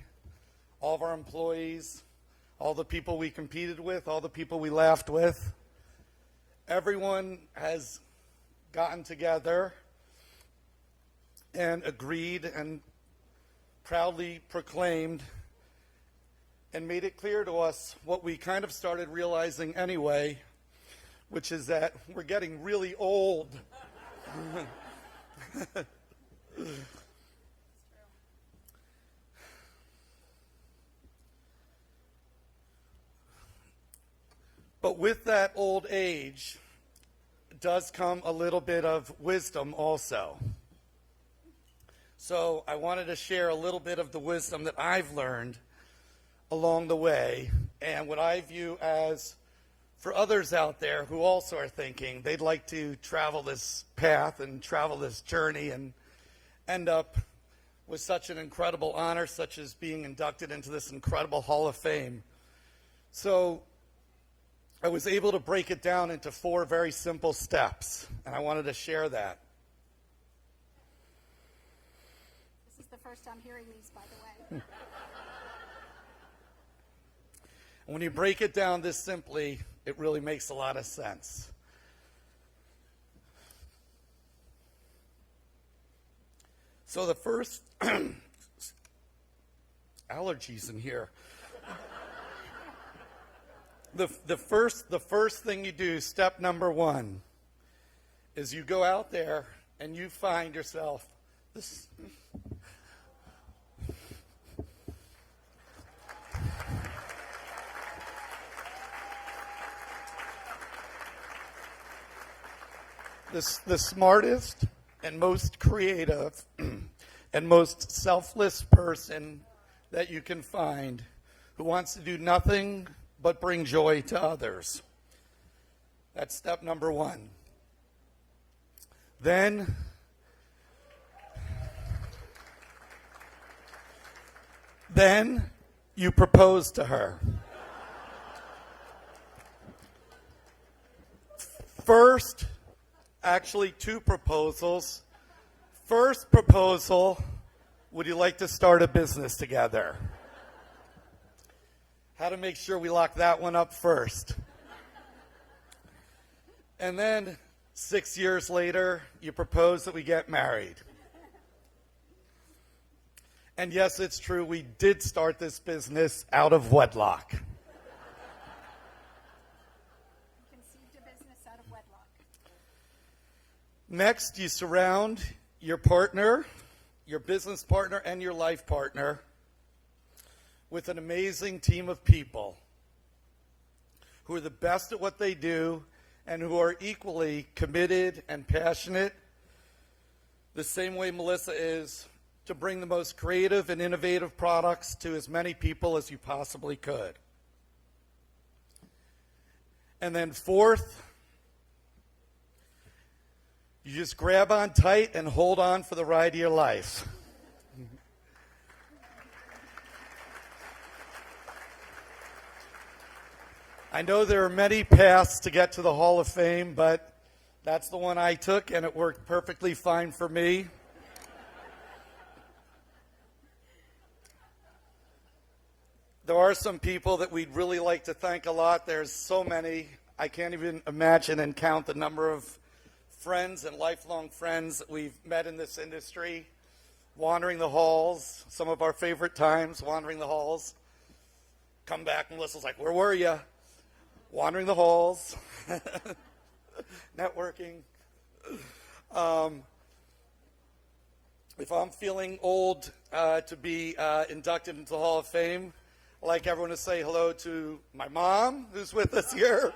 all of our employees, all the people we competed with, all the people we laughed with, everyone has gotten together and agreed and proudly proclaimed and made it clear to us what we kind of started realizing anyway, which is that we're getting really old. But with that old age does come a little bit of wisdom also. So I wanted to share a little bit of the wisdom that I've learned along the way, and what I view as, for others out there who also are thinking they'd like to travel this path and travel this journey and end up with such an incredible honor, such as being inducted into this incredible Hall of Fame. So I was able to break it down into 4 very simple steps, and I wanted to share that. This is the first time hearing these, by the way. And when you break it down this simply, it really makes a lot of sense. So the first, allergies in here. The first thing you do, step number one, is you go out there and you find yourself this. The smartest and most creative and most selfless person that you can find, who wants to do nothing but bring joy to others. That's step number one. Then you propose to her. First, actually two proposals. First proposal, would you like to start a business together? How to make sure we lock that one up first. And then 6 years later, you propose that we get married. And yes, it's true, we did start this business out of wedlock. Conceived a business out of wedlock. Next, you surround your partner, your business partner, and your life partner with an amazing team of people who are the best at what they do and who are equally committed and passionate, the same way Melissa is, to bring the most creative and innovative products to as many people as you possibly could. And then fourth, you just grab on tight and hold on for the ride of your life. I know there are many paths to get to the Hall of Fame, but that's the one I took, and it worked perfectly fine for me. There are some people that we'd really like to thank a lot. There's so many. I can't even imagine and count the number of friends and lifelong friends that we've met in this industry, wandering the halls, some of our favorite times, wandering the halls. Come back, Melissa's like, where were you? Wandering the halls, networking. If I'm feeling old to be inducted into the Hall of Fame, I'd like everyone to say hello to my mom, who's with us here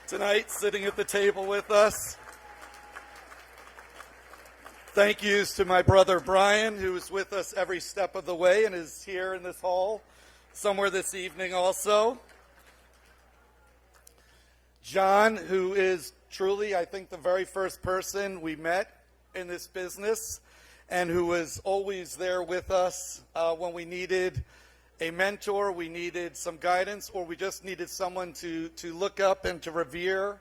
tonight, sitting at the table with us. Thank yous to my brother Brian, who is with us every step of the way and is here in this hall somewhere this evening also. John, who is truly, I think, the very first person we met in this business and who was always there with us when we needed a mentor, we needed some guidance, or we just needed someone to look up and to revere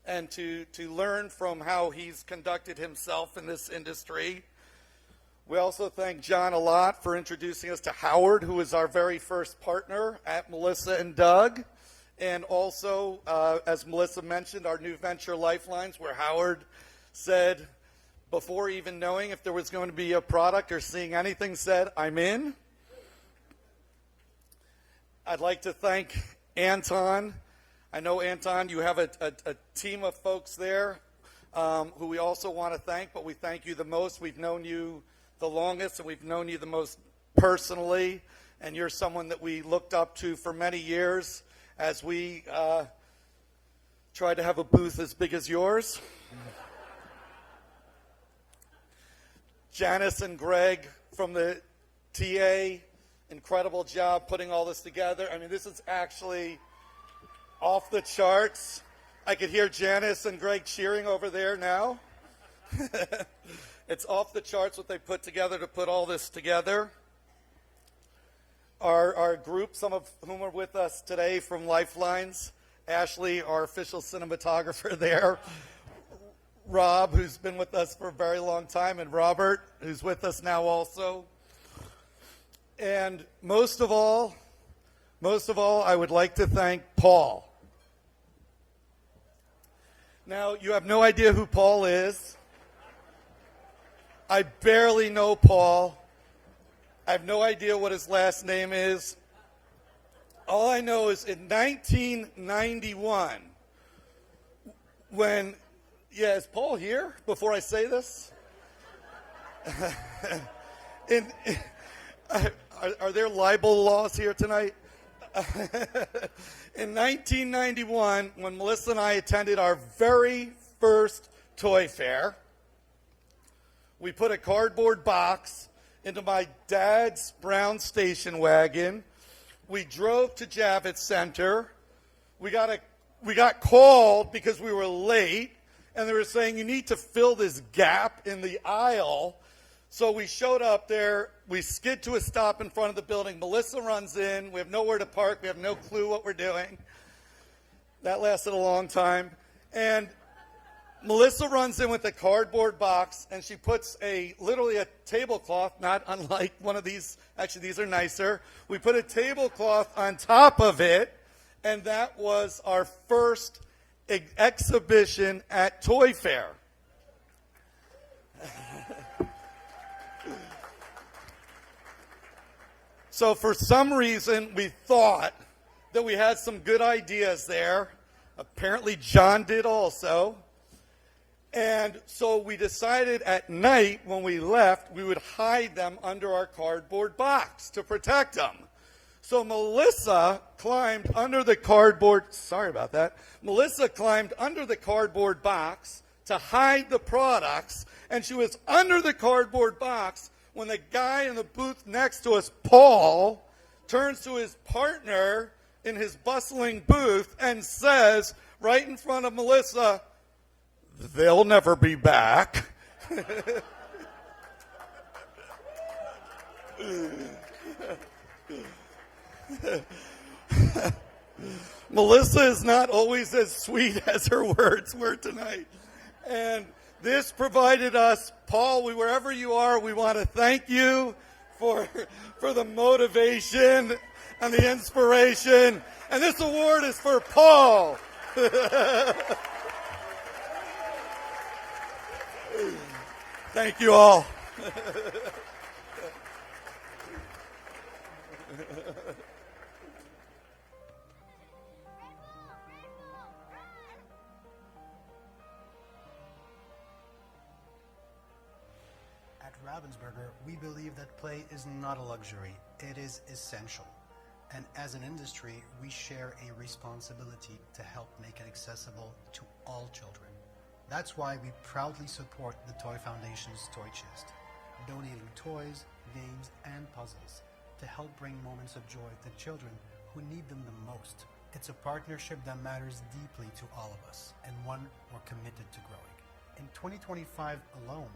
and to learn from how he's conducted himself in this industry. We also thank John a lot for introducing us to Howard, who was our very first partner at Melissa and Doug. And also, as Melissa mentioned, our new venture Lifelines, where Howard said, before even knowing if there was going to be a product or seeing anything, said, I'm in. I'd like to thank Anton. I know, Anton, you have a team of folks there who we also want to thank, but we thank you the most. We've known you the longest, and we've known you the most personally, and you're someone that we looked up to for many years as we tried to have a booth as big as yours. Janice and Greg from the TA, incredible job putting all this together. I mean, this is actually off the charts. I could hear Janice and Greg cheering over there now. It's off the charts what they put together to put all this together. Our group, some of whom are with us today from Lifelines, Ashley, our official cinematographer there, Rob, who's been with us for a very long time, and Robert, who's with us now also. And most of all, I would like to thank Paul. Now, you have no idea who Paul is. I barely know Paul. I have no idea what his last name is. All I know is in 1991, when, yeah, is Paul here before I say this? Are there libel laws here tonight? In 1991, when Melissa and I attended our very first toy fair, we put a cardboard box into my dad's brown station wagon. We drove to Javits Center. We got called because we were late, and they were saying, you need to fill this gap in the aisle. So we showed up there. We skid to a stop in front of the building. Melissa runs in. We have nowhere to park. We have no clue what we're doing. That lasted a long time. And Melissa runs in with a cardboard box, and she puts literally a tablecloth, not unlike one of these. Actually, these are nicer. We put a tablecloth on top of it, and that was our first exhibition at Toy Fair. So for some reason, we thought that we had some good ideas there. Apparently, John did also. And so we decided at night when we left, we would hide them under our cardboard box to protect them. So Melissa climbed under the cardboard, sorry about that. Melissa climbed under the cardboard box to hide the products, and she was under the cardboard box when the guy in the booth next to us, Paul, turns to his partner in his bustling booth and says, right in front of Melissa, "They'll never be back." Melissa is not always as sweet as her words were tonight. And this provided us, Paul, wherever you are, we want to thank you for the motivation and the inspiration. And this award is for Paul. Thank you all. At Ravensburger, we believe that play is not a luxury, it is essential. And as an industry, we share a responsibility to help make it accessible to all children. That's why we proudly support the Toy Foundation's Toy Chest, donating toys, games, and puzzles to help bring moments of joy to children who need them the most. It's a partnership that matters deeply to all of us, and one we're committed to growing. In 2025 alone,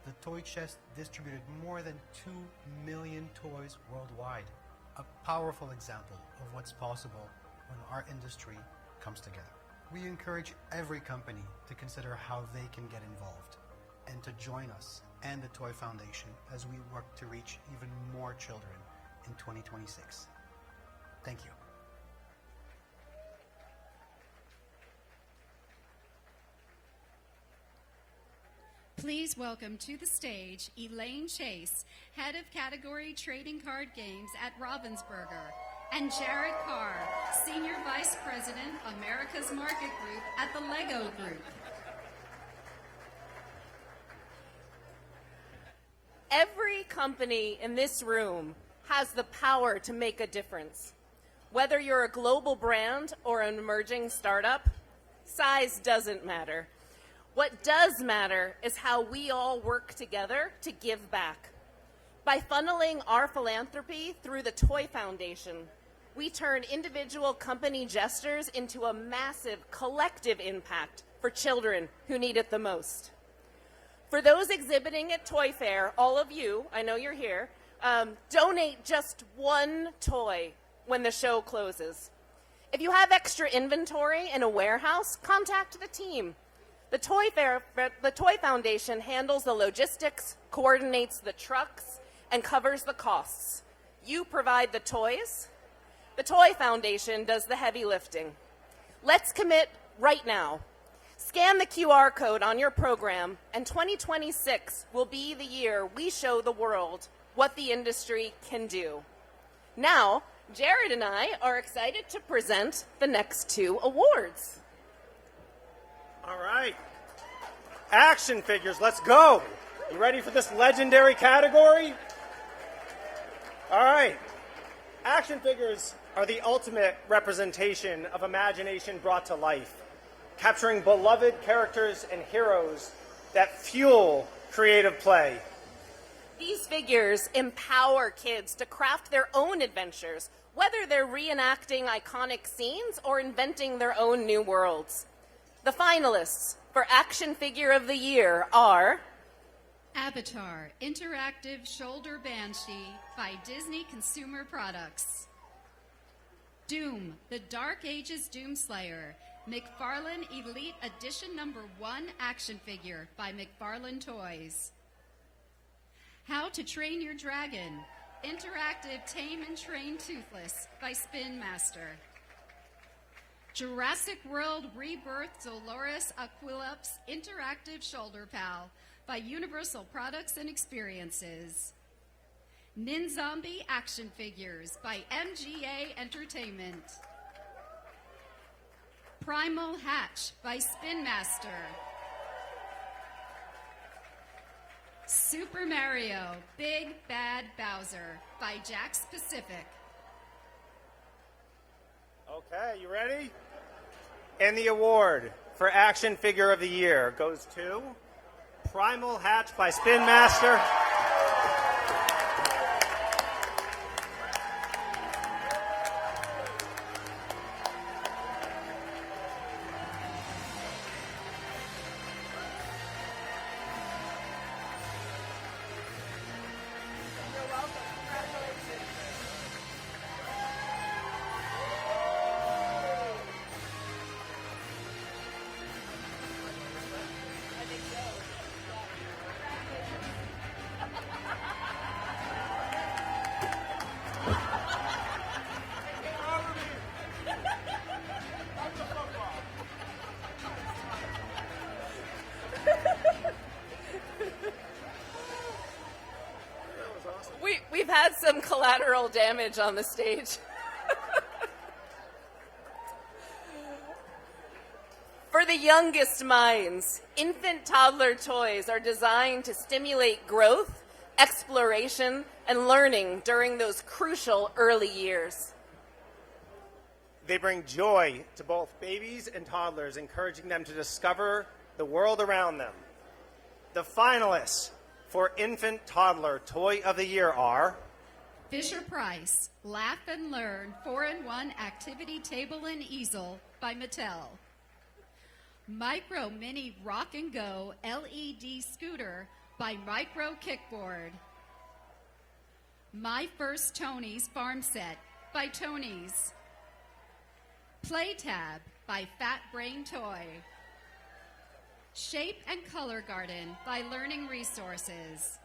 the Toy Chest distributed more than 2 million toys worldwide, a powerful example of what's possible when our industry comes together. We encourage every company to consider how they can get involved and to join us and the Toy Foundation as we work to reach even more children in 2026. Thank you. Please welcome to the stage Elaine Chase, Head of Category Trading Card Games at Ravensburger, and Jared Carr, Senior Vice President, America's Market Group at the Lego Group. Every company in this room has the power to make a difference. Whether you're a global brand or an emerging startup, size doesn't matter. What does matter is how we all work together to give back. By funneling our philanthropy through the Toy Foundation, we turn individual company gestures into a massive collective impact for children who need it the most. For those exhibiting at Toy Fair, all of you, I know you're here, donate just one toy when the show closes. If you have extra inventory in a warehouse, contact the team. The Toy Foundation handles the logistics, coordinates the trucks, and covers the costs. You provide the toys. The Toy Foundation does the heavy lifting. Let's commit right now. Scan the QR code on your program, and 2026 will be the year we show the world what the industry can do. Now, Jared and I are excited to present the next 2 awards. All right. Action figures, let's go. You ready for this legendary category? All right. Action figures are the ultimate representation of imagination brought to life, capturing beloved characters and heroes that fuel creative play. These figures empower kids to craft their own adventures, whether they're reenacting iconic scenes or inventing their own new worlds. The finalists for Action Figure of the Year are Avatar Interactive Shoulder Banshee by Disney Consumer Products. Doom, The Dark Ages Doomslayer, McFarlane Elite Edition No. 1 action figure by McFarlane Toys. How to Train Your Dragon, Interactive Tame and Train Toothless by Spin Master. Jurassic World Rebirth Dolores Aquilops Interactive Shoulder Pal by Universal Products and Experiences. Ninzombie Action Figures by MGA Entertainment. Primal Hatch by Spin Master. Super Mario Big Bad Bowser by Jakks Pacific. Okay, you ready? And the award for Action Figure of the Year goes to Primal Hatch by Spin Master. We've had some collateral damage on the stage. For the youngest minds, infant toddler toys are designed to stimulate growth, exploration, and learning during those crucial early years. They bring joy to both babies and toddlers, encouraging them to discover the world around them. The finalists for Infant Toddler Toy of the Year are Fisher-Price Laugh and Learn 4-in-1 Activity Table and Easel by Mattel. Micro Mini Rock and Go LED Scooter by Micro Kickboard. My First Tony's Farm Set by Tony's. Play Tab by Fat Brain Toy. Shape and Color Garden by Learning Resources.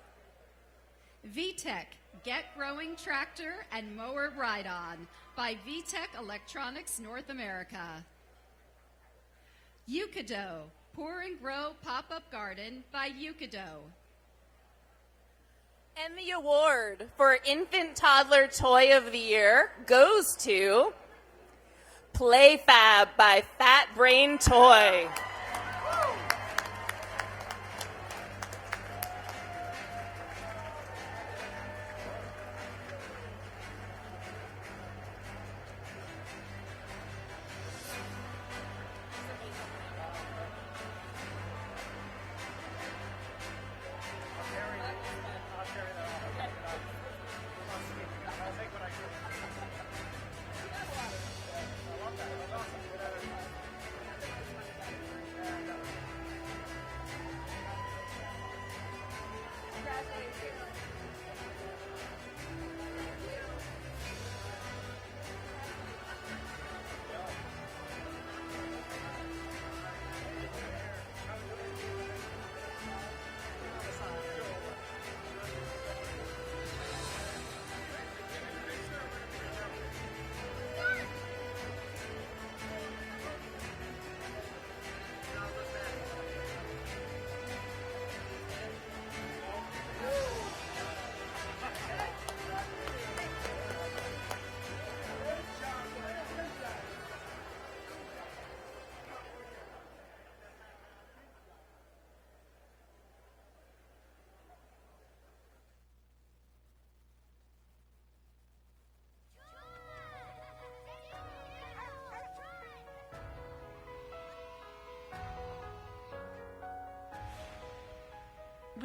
VTech Get Growing Tractor and Mower Ride-On by VTech Electronics North America. Yukido Pour and Grow Pop-Up Garden by Yukido. And the award for Infant Toddler Toy of the Year goes to PlayFab by Fat Brain Toy.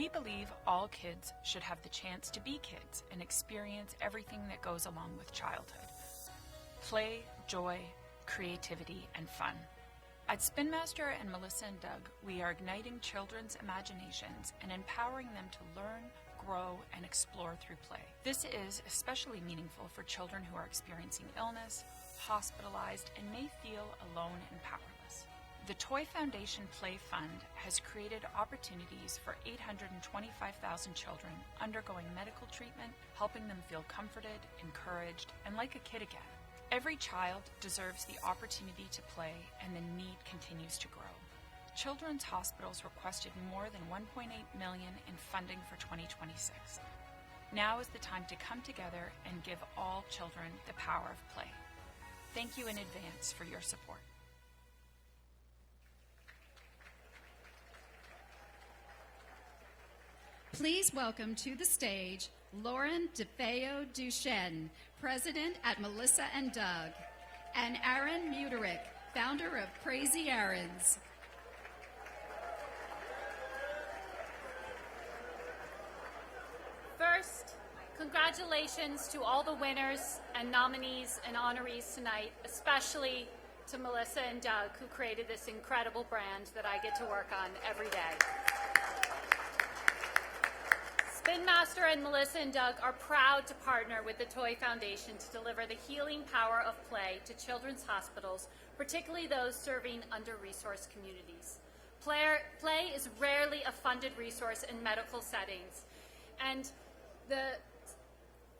We believe all kids should have the chance to be kids and experience everything that goes along with childhood. Play, joy, creativity, and fun. At Spin Master and Melissa and Doug, we are igniting children's imaginations and empowering them to learn, grow, and explore through play. This is especially meaningful for children who are experiencing illness, hospitalized, and may feel alone and powerless. The Toy Foundation Play Fund has created opportunities for 825,000 children undergoing medical treatment, helping them feel comforted, encouraged, and like a kid again. Every child deserves the opportunity to play, and the need continues to grow. Children's hospitals requested more than $1.8 million in funding for 2026. Now is the time to come together and give all children the power of play. Thank you in advance for your support. Please welcome to the stage Lauren DeFeo Duchesne, President at Melissa and Doug, and Aaron Muterick, founder of Crazy Aaron's. First, congratulations to all the winners and nominees and honorees tonight, especially to Melissa and Doug, who created this incredible brand that I get to work on every day. Spin Master and Melissa and Doug are proud to partner with the Toy Foundation to deliver the healing power of play to children's hospitals, particularly those serving under-resourced communities. Play is rarely a funded resource in medical settings, and the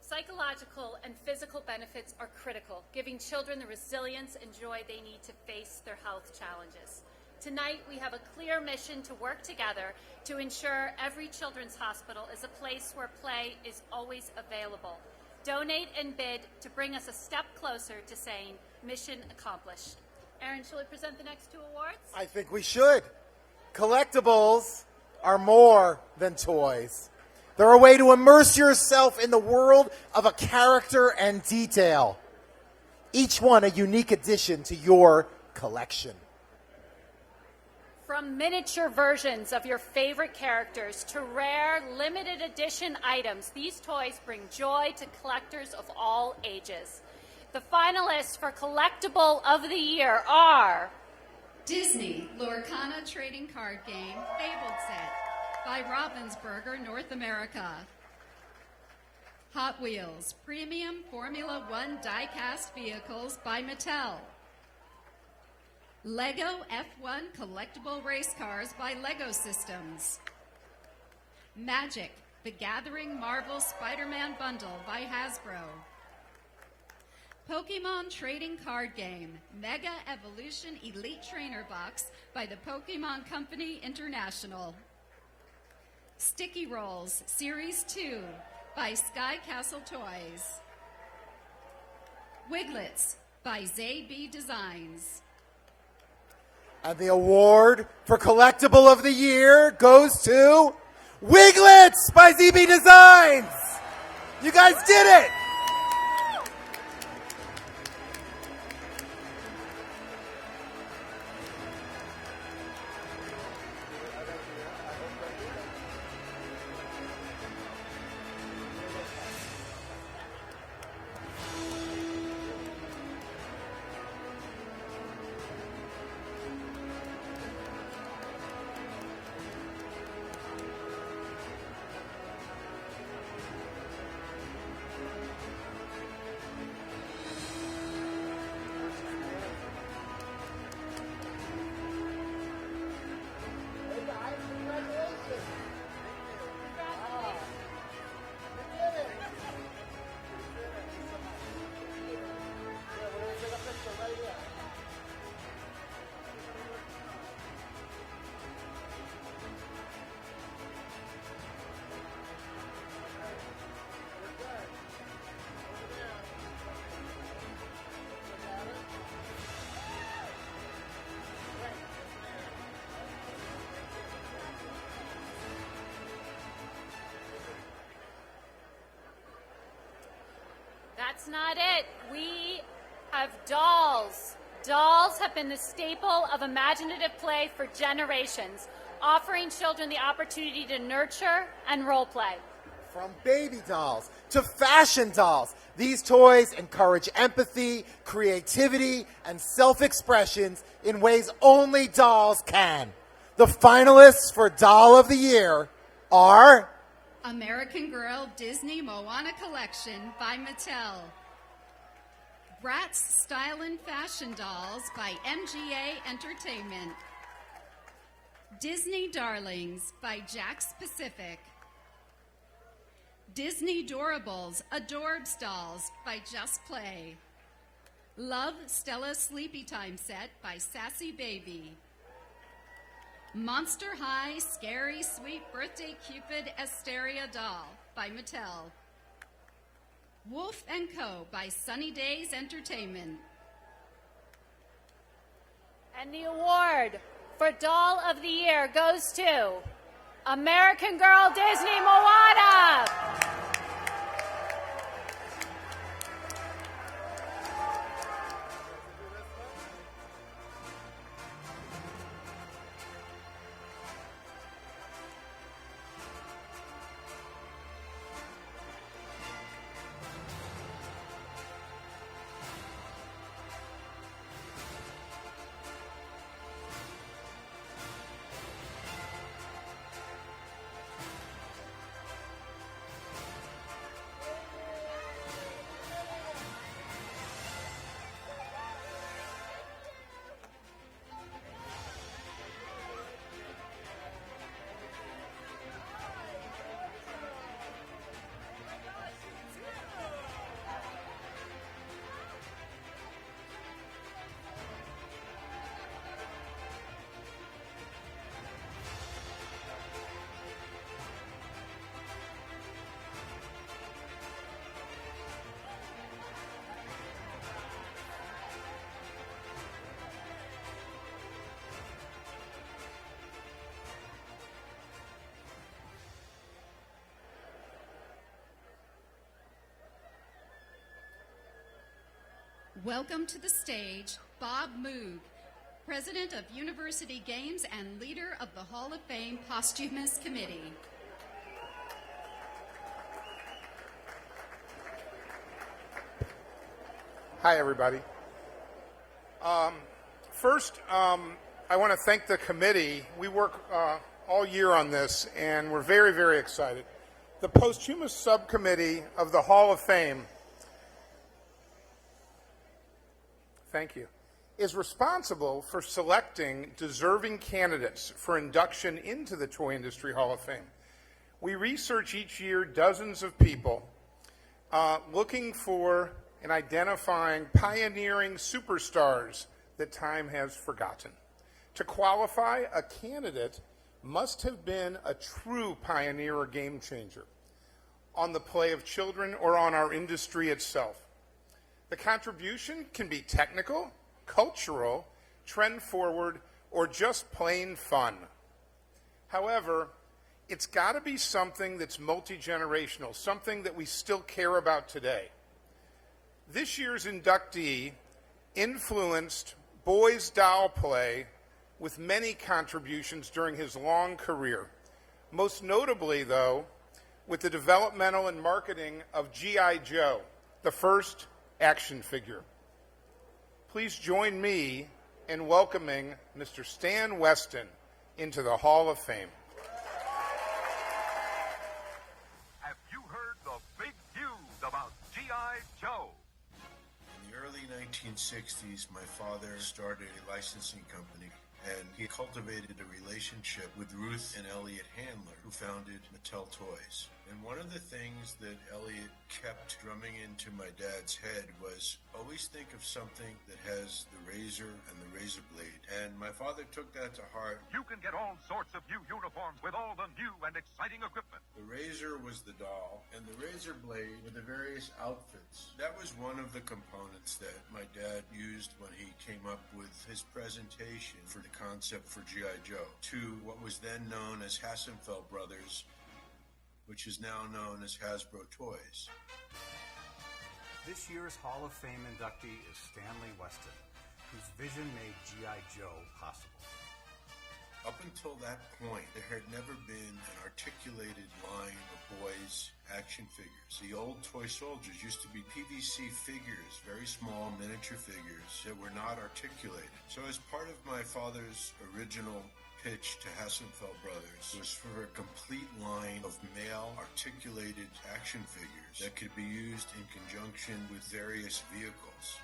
psychological and physical benefits are critical, giving children the resilience and joy they need to face their health challenges. Tonight, we have a clear mission to work together to ensure every children's hospital is a place where play is always available. Donate and bid to bring us a step closer to saying, mission accomplished. Aaron, shall we present the next two awards? I think we should. Collectibles are more than toys. They're a way to immerse yourself in the world of a character and detail. Each one a unique addition to your collection. From miniature versions of your favorite characters to rare, limited edition items, these toys bring joy to collectors of all ages. The finalists for Collectible of the Year are Disney Lorcana Trading Card Game Fabled Set by Ravensburger, North America. Hot Wheels Premium Formula One Die-Cast Vehicles by Mattel. Lego F1 Collectible Race Cars by Lego Systems. Magic The Gathering Marvel Spider-Man Bundle by Hasbro. Pokemon Trading Card Game Mega Evolution Elite Trainer Box by the Pokemon Company International. Sticky Rolls Series 2 by Sky Castle Toys. Wiglets by ZB Designs. And the award for Collectible of the Year goes to Wiglets by ZB Designs. You guys did it. That's not it. We have dolls. Dolls have been the staple of imaginative play for generations. offering children the opportunity to nurture and role play. From baby dolls to fashion dolls, these toys encourage empathy, creativity, and self-expressions in ways only dolls can. The finalists for Doll of the Year are American Girl Disney Moana Collection by Mattel. Bratz Style and Fashion Dolls by MGA Entertainment. Disney Darlings by Jack's Pacific. Disney Doorables Adorbs Dolls by Just Play. Love Stella Sleepy Time Set by Sassy Baby. Monster High Scary Sweet Birthday Cupid Asteria Doll by Mattel. Wolf & Co. by Sunny Days Entertainment. And the award for Doll of the Year goes to American Girl Disney Moana. Welcome to the stage, Bob Moog, President of University Games and leader of the Hall of Fame Posthumous Committee. Hi, everybody. First, I want to thank the committee. We work all year on this, and we're very, very excited. The Posthumous Subcommittee of the Hall of Fame, thank you, is responsible for selecting deserving candidates for induction into the Toy Industry Hall of Fame. We research each year dozens of people looking for and identifying pioneering superstars that time has forgotten. To qualify, a candidate must have been a true pioneer or game changer on the play of children or on our industry itself. The contribution can be technical, cultural, trend-forward, or just plain fun. However, it's got to be something that's multi-generational, something that we still care about today. This year's inductee influenced boys' doll play with many contributions during his long career. Most notably, though, with the developmental and marketing of G.I. Joe, the first action figure. Please join me in welcoming Mr. Stan Weston into the Hall of Fame. Have you heard the big news about G.I. Joe? In the early 1960s, my father started a licensing company, and he cultivated a relationship with Ruth and Elliot Handler, who founded Mattel Toys. And one of the things that Elliot kept drumming into my dad's head was always think of something that has the razor and the razor blade. And my father took that to heart. You can get all sorts of new uniforms with all the new and exciting equipment. The razor was the doll, and the razor blade were the various outfits. That was one of the components that my dad used when he came up with his presentation for the concept for G.I. Joe to what was then known as Hassenfeld Brothers, which is now known as Hasbro Toys. This year's Hall of Fame inductee is Stanley Weston, whose vision made G.I. Joe possible. Up until that point, there had never been an articulated line of boys' action figures. The old toy soldiers used to be PVC figures, very small miniature figures that were not articulated. So as part of my father's original pitch to Hassenfeld Brothers was for a complete line of male articulated action figures that could be used in conjunction with various vehicles.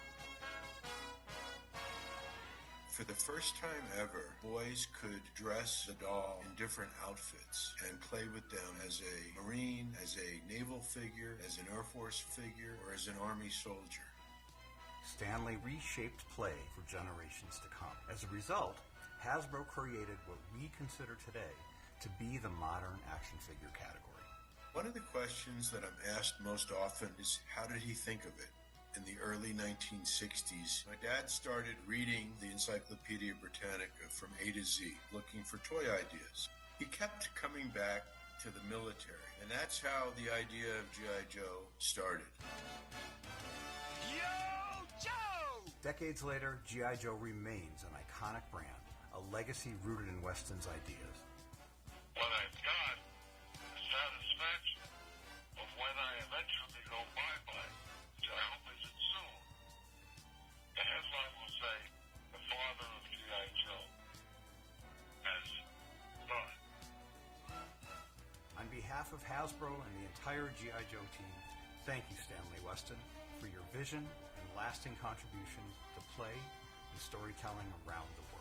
For the first time ever, boys could dress the doll in different outfits and play with them as a Marine, as a naval figure, as an Air Force figure, or as an Army soldier. Stanley reshaped play for generations to come. As a result, Hasbro created what we consider today to be the modern action figure category. One of the questions that I'm asked most often is, how did he think of it? In the early 1960s, my dad started reading the Encyclopedia Britannica from A to Z, looking for toy ideas. He kept coming back to the military, and that's how the idea of G.I. Joe started. Yo, Joe! Decades later, G.I. Joe remains an iconic brand, a legacy rooted in Weston's ideas. What I've got is satisfaction of when I eventually go bye-bye, which I hope isn't soon. The headline will say, the father of G.I. Joe has died. On behalf of Hasbro and the entire G.I. Joe team, thank you, Stanley Weston, for your vision and lasting contribution to play and storytelling around the world.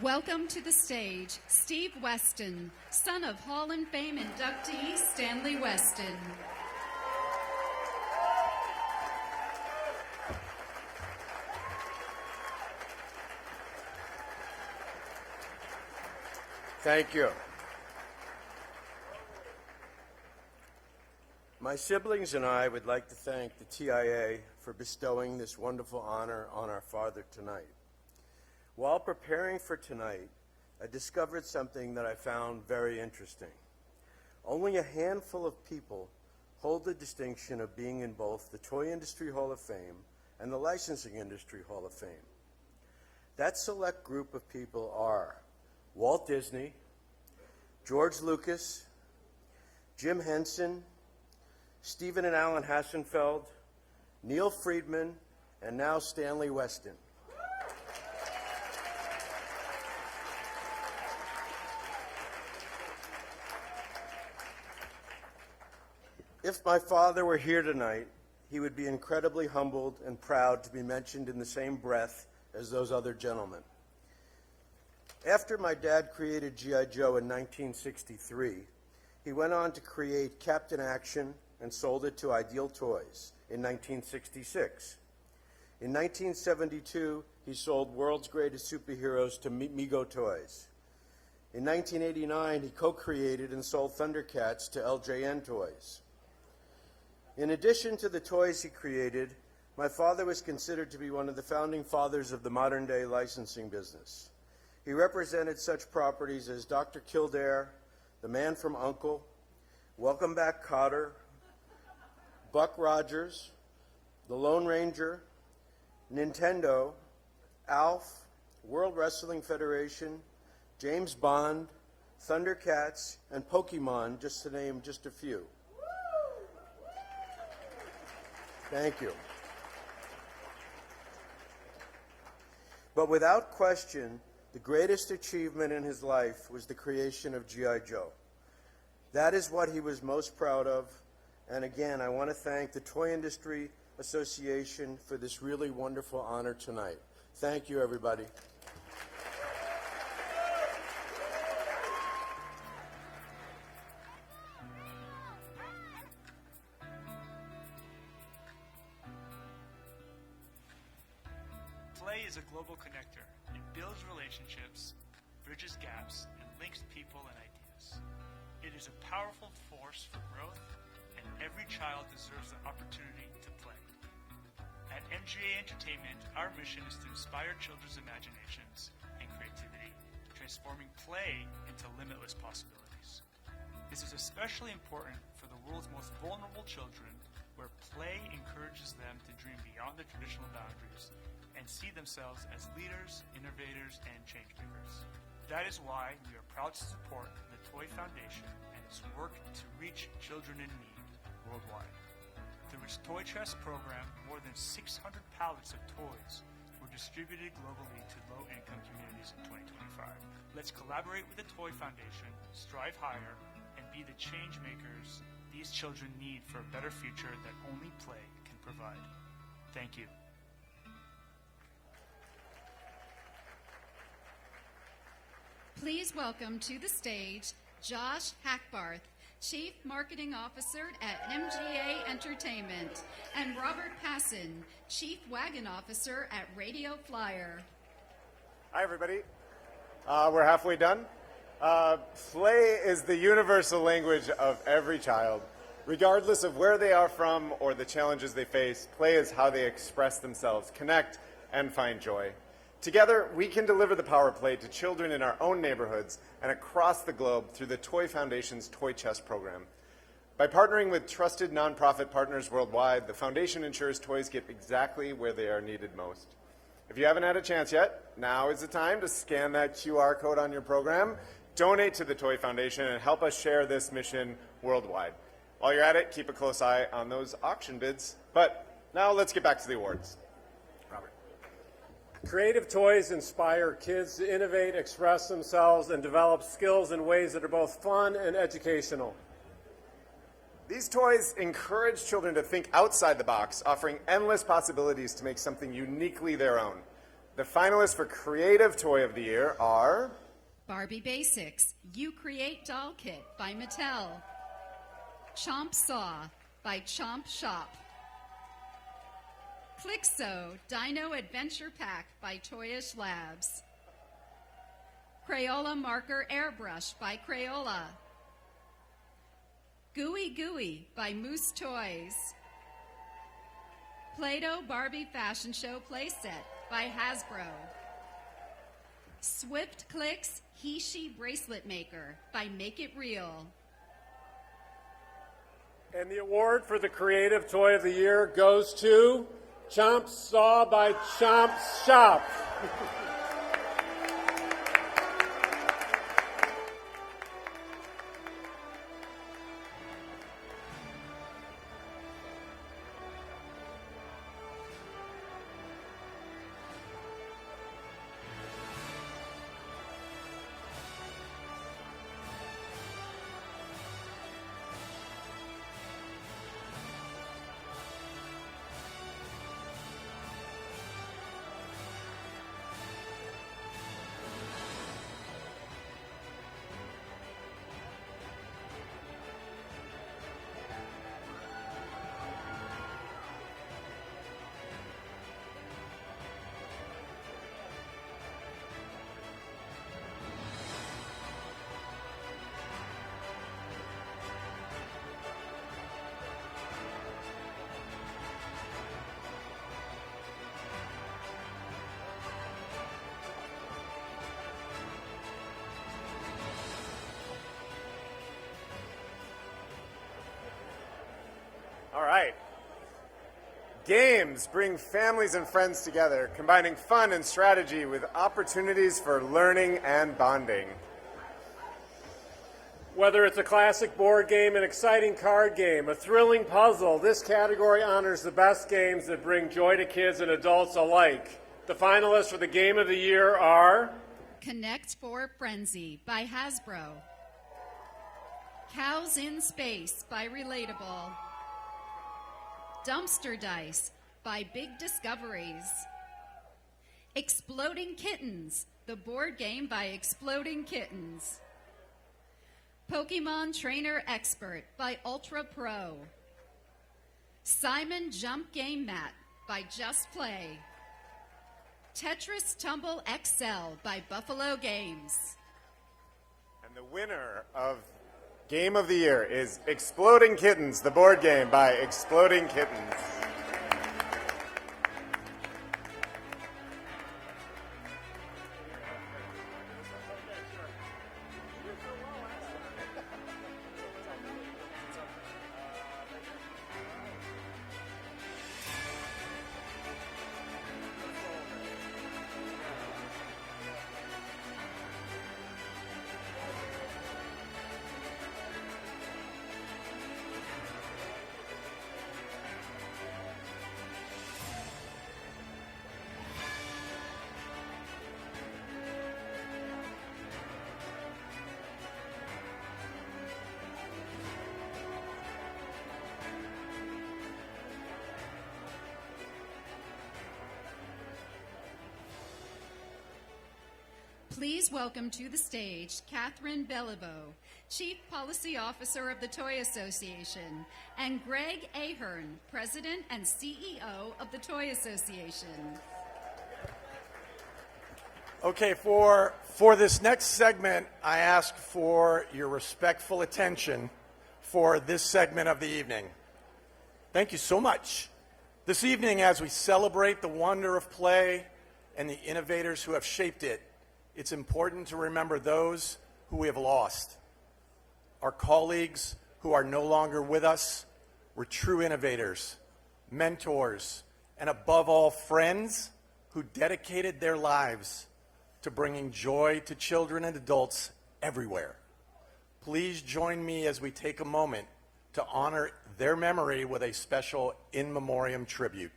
Welcome to the stage, Steve Weston, son of Hall of Fame inductee Stanley Weston. Thank you. My siblings and I would like to thank the TIA for bestowing this wonderful honor on our father tonight. While preparing for tonight, I discovered something that I found very interesting. Only a handful of people hold the distinction of being in both the Toy Industry Hall of Fame and the Licensing Industry Hall of Fame. That select group of people are Walt Disney, George Lucas, Jim Henson, Stephen and Alan Hassenfeld, Neil Friedman, and now Stanley Weston. If my father were here tonight, he would be incredibly humbled and proud to be mentioned in the same breath as those other gentlemen. After my dad created G.I. Joe in 1963, he went on to create Captain Action and sold it to Ideal Toys in 1966. In 1972, he sold World's Greatest Superheroes to Mego Toys. In 1989, he co-created and sold Thundercats to LJN Toys. In addition to the toys he created, my father was considered to be one of the founding fathers of the modern-day licensing business. He represented such properties as Dr. Kildare, The Man from U.N.C.L.E., Welcome Back, Kotter, Buck Rogers, The Lone Ranger, Nintendo, Alf, World Wrestling Federation, James Bond, Thundercats, and Pokemon, just to name just a few. Thank you. But without question, the greatest achievement in his life was the creation of G.I. Joe. That is what he was most proud of. And again, I want to thank the Toy Industry Association for this really wonderful honor tonight. Thank you, everybody. Play is a global connector. It builds relationships, bridges gaps, and links people and ideas. It is a powerful force for growth, and every child deserves the opportunity to play. At MGA Entertainment, our mission is to inspire children's imaginations and creativity, transforming play into limitless possibilities. This is especially important for the world's most vulnerable children, where play encourages them to dream beyond their traditional boundaries and see themselves as leaders, innovators, and changemakers. That is why we are proud to support the Toy Foundation and its work to reach children in need worldwide. Through its Toy Chest program, more than 600 pallets of toys were distributed globally to low-income communities in 2025. Let's collaborate with the Toy Foundation, strive higher, and be the change makers these children need for a better future that only play can provide. Thank you. Please welcome to the stage Josh Hackbarth, Chief Marketing Officer at MGA Entertainment, and Robert Passon, Chief Wagon Officer at Radio Flyer. Hi, everybody. We're halfway done. Play is the universal language of every child. Regardless of where they are from or the challenges they face, play is how they express themselves, connect, and find joy. Together, we can deliver the power of play to children in our own neighborhoods and across the globe through the Toy Foundation's Toy Chest program. By partnering with trusted nonprofit partners worldwide, the Foundation ensures toys get exactly where they are needed most. If you haven't had a chance yet, now is the time to scan that QR code on your program, donate to the Toy Foundation, and help us share this mission worldwide. While you're at it, keep a close eye on those auction bids. But now let's get back to the awards. Creative toys inspire kids to innovate, express themselves, and develop skills in ways that are both fun and educational. These toys encourage children to think outside the box, offering endless possibilities to make something uniquely their own. The finalists for Creative Toy of the Year are Barbie Basics, You Create Doll Kit by Mattel. Chomp Saw by Chomp Shop. Clixo Dino Adventure Pack by Toyish Labs. Crayola Marker Airbrush by Crayola. Gooey Gooey by Moose Toys. Play-Doh Barbie Fashion Show Playset by Hasbro. Swift Clicks He-She Bracelet Maker by Make It Real. And the award for the Creative Toy of the Year goes to Chomp Saw by Chomp Shop. All right. Games bring families and friends together, combining fun and strategy with opportunities for learning and bonding. Whether it's a classic board game, an exciting card game, a thrilling puzzle, this category honors the best games that bring joy to kids and adults alike. The finalists for the Game of the Year are Connect for Frenzy by Hasbro. Cows in Space by Relatable. Dumpster Dice by Big Discoveries. Exploding Kittens, the board game by Exploding Kittens. Pokemon Trainer Expert by Ultra Pro. Simon Jump Game Mat by Just Play. Tetris Tumble XL by Buffalo Games. And the winner of Game of the Year is Exploding Kittens, the board game by Exploding Kittens. Please welcome to the stage Catherine Belliveau, Chief Policy Officer of the Toy Association, and Greg Ahern, President and CEO of the Toy Association. Okay, for this next segment, I ask for your respectful attention for this segment of the evening. Thank you so much. This evening, as we celebrate the wonder of play and the innovators who have shaped it, it's important to remember those who we have lost. Our colleagues who are no longer with us were true innovators, mentors, and above all, friends who dedicated their lives to bringing joy to children and adults everywhere. Please join me as we take a moment to honor their memory with a special in memoriam tribute.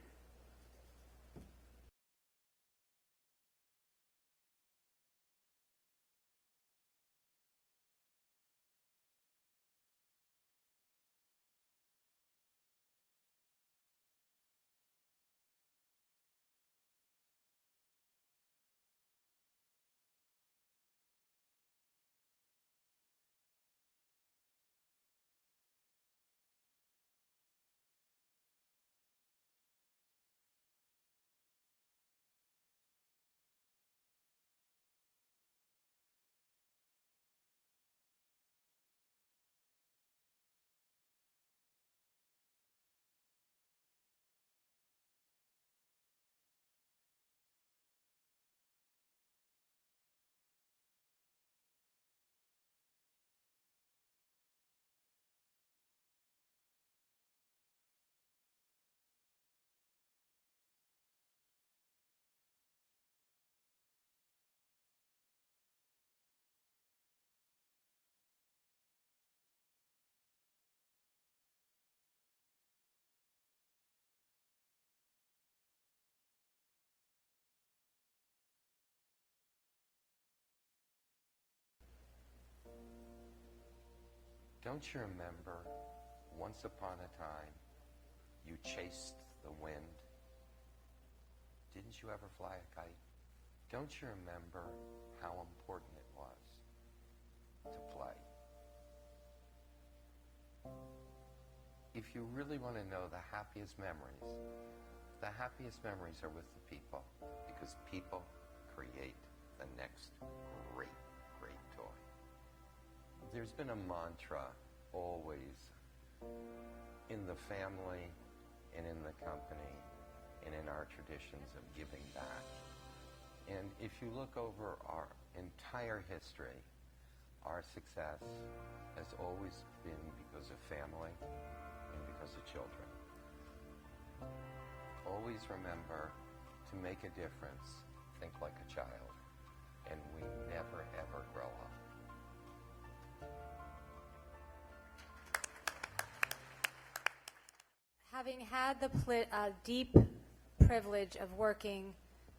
Don't you remember, once upon a time, you chased the wind? Didn't you ever fly a kite? Don't you remember how important it was to play? If you really want to know the happiest memories are with the people, because people create the next great toy. There's been a mantra always in the family and in the company and in our traditions of giving back. And if you look over our entire history, our success has always been because of family and because of children. Always remember to make a difference, think like a child, and we never ever grow up. Having had the deep privilege of working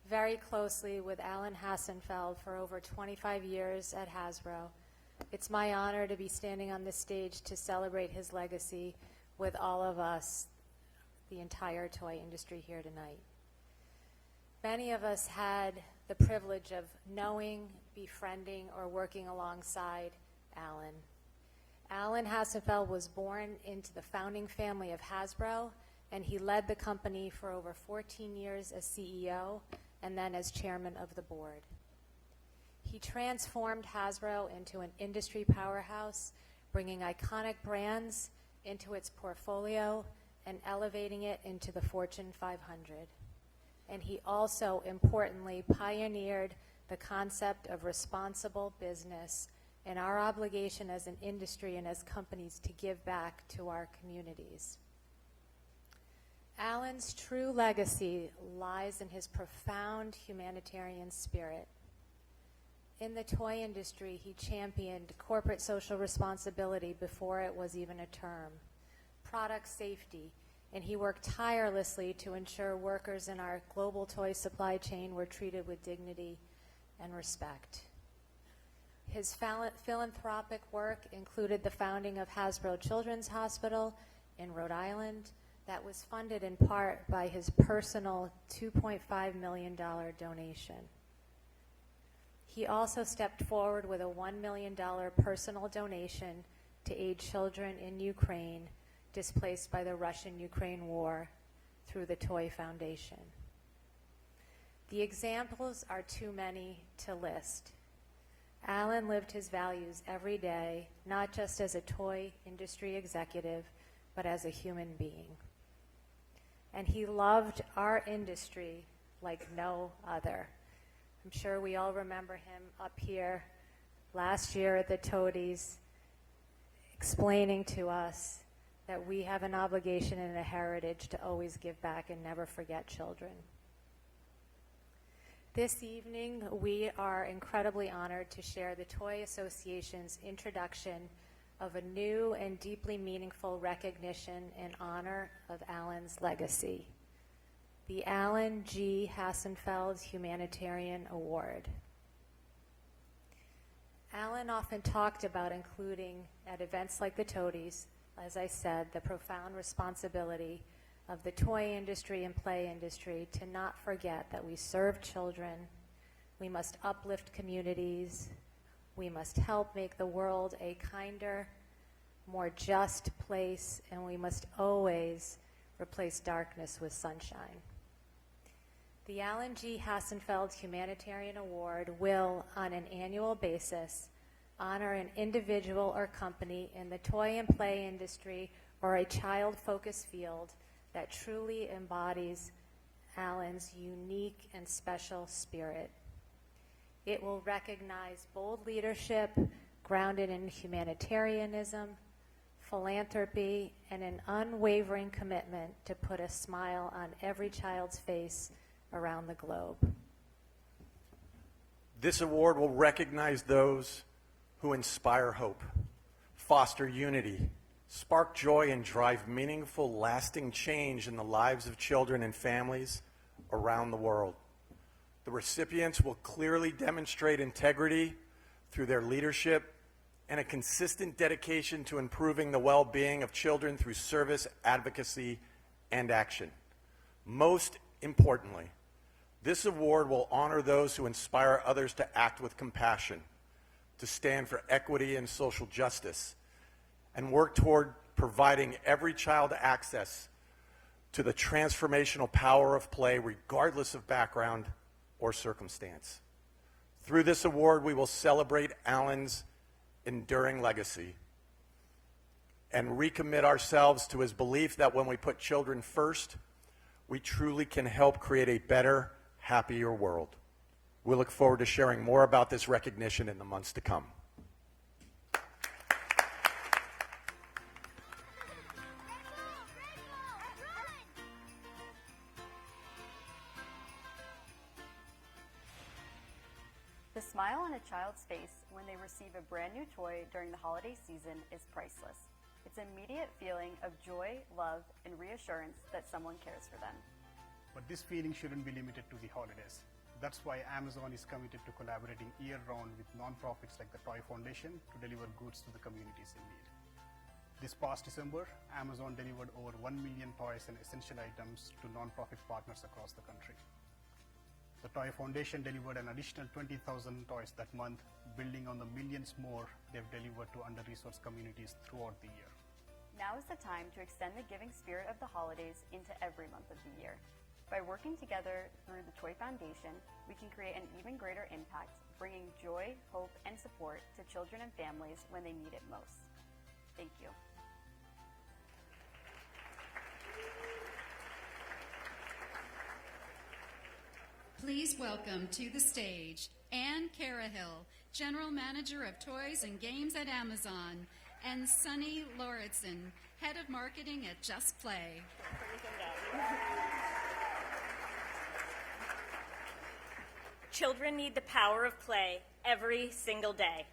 very closely with Alan Hassenfeld for over 25 years at Hasbro, it's my honor to be standing on this stage to celebrate his legacy with all of us, the entire toy industry here tonight. Many of us had the privilege of knowing, befriending, or working alongside Alan. Alan Hassenfeld was born into the founding family of Hasbro, and he led the company for over 14 years as CEO and then as chairman of the board. He transformed Hasbro into an industry powerhouse, bringing iconic brands into its portfolio and elevating it into the Fortune 500. And he also, importantly, pioneered the concept of responsible business and our obligation as an industry and as companies to give back to our communities. Alan's true legacy lies in his profound humanitarian spirit. In the toy industry, he championed corporate social responsibility before it was even a term, product safety, and he worked tirelessly to ensure workers in our global toy supply chain were treated with dignity and respect. His philanthropic work included the founding of Hasbro Children's Hospital in Rhode Island that was funded in part by his personal $2.5 million donation. He also stepped forward with a $1 million personal donation to aid children in Ukraine displaced by the Russian-Ukraine war through the TOY Foundation. The examples are too many to list. Alan lived his values every day, not just as a toy industry executive, but as a human being. And he loved our industry like no other. I'm sure we all remember him up here last year at the TOTYs explaining to us that we have an obligation and a heritage to always give back and never forget children. This evening, we are incredibly honored to share the Toy Association's introduction of a new and deeply meaningful recognition in honor of Alan's legacy, the Alan G. Hassenfeld Humanitarian Award. Alan often talked about including at events like the TOTYs, as I said, the profound responsibility of the toy industry and play industry to not forget that we serve children, we must uplift communities, we must help make the world a kinder, more just place, and we must always replace darkness with sunshine. The Alan G. Hassenfeld Humanitarian Award will, on an annual basis, honor an individual or company in the toy and play industry or a child-focused field that truly embodies Alan's unique and special spirit. It will recognize bold leadership grounded in humanitarianism, philanthropy, and an unwavering commitment to put a smile on every child's face around the globe. This award will recognize those who inspire hope, foster unity, spark joy, and drive meaningful, lasting change in the lives of children and families around the world. The recipients will clearly demonstrate integrity through their leadership and a consistent dedication to improving the well-being of children through service, advocacy, and action. Most importantly, this award will honor those who inspire others to act with compassion, to stand for equity and social justice, and work toward providing every child access to the transformational power of play, regardless of background or circumstance. Through this award, we will celebrate Alan's enduring legacy and recommit ourselves to his belief that when we put children first, we truly can help create a better, happier world. We look forward to sharing more about this recognition in the months to come. The smile on a child's face when they receive a brand new toy during the holiday season is priceless. It's an immediate feeling of joy, love, and reassurance that someone cares for them. But this feeling shouldn't be limited to the holidays. That's why Amazon is committed to collaborating year-round with nonprofits like the Toy Foundation to deliver goods to the communities in need. This past December, Amazon delivered over 1 million toys and essential items to nonprofit partners across the country. The Toy Foundation delivered an additional 20,000 toys that month, building on the millions more they've delivered to under-resourced communities throughout the year. Now is the time to extend the giving spirit of the holidays into every month of the year. By working together through the Toy Foundation, we can create an even greater impact, bringing joy, hope, and support to children and families when they need it most. Thank you. Please welcome to the stage Ann Carahill, General Manager of Toys and Games at Amazon, and Sunny Lauritsen, Head of Marketing at Just Play. Children need the power of play every single day.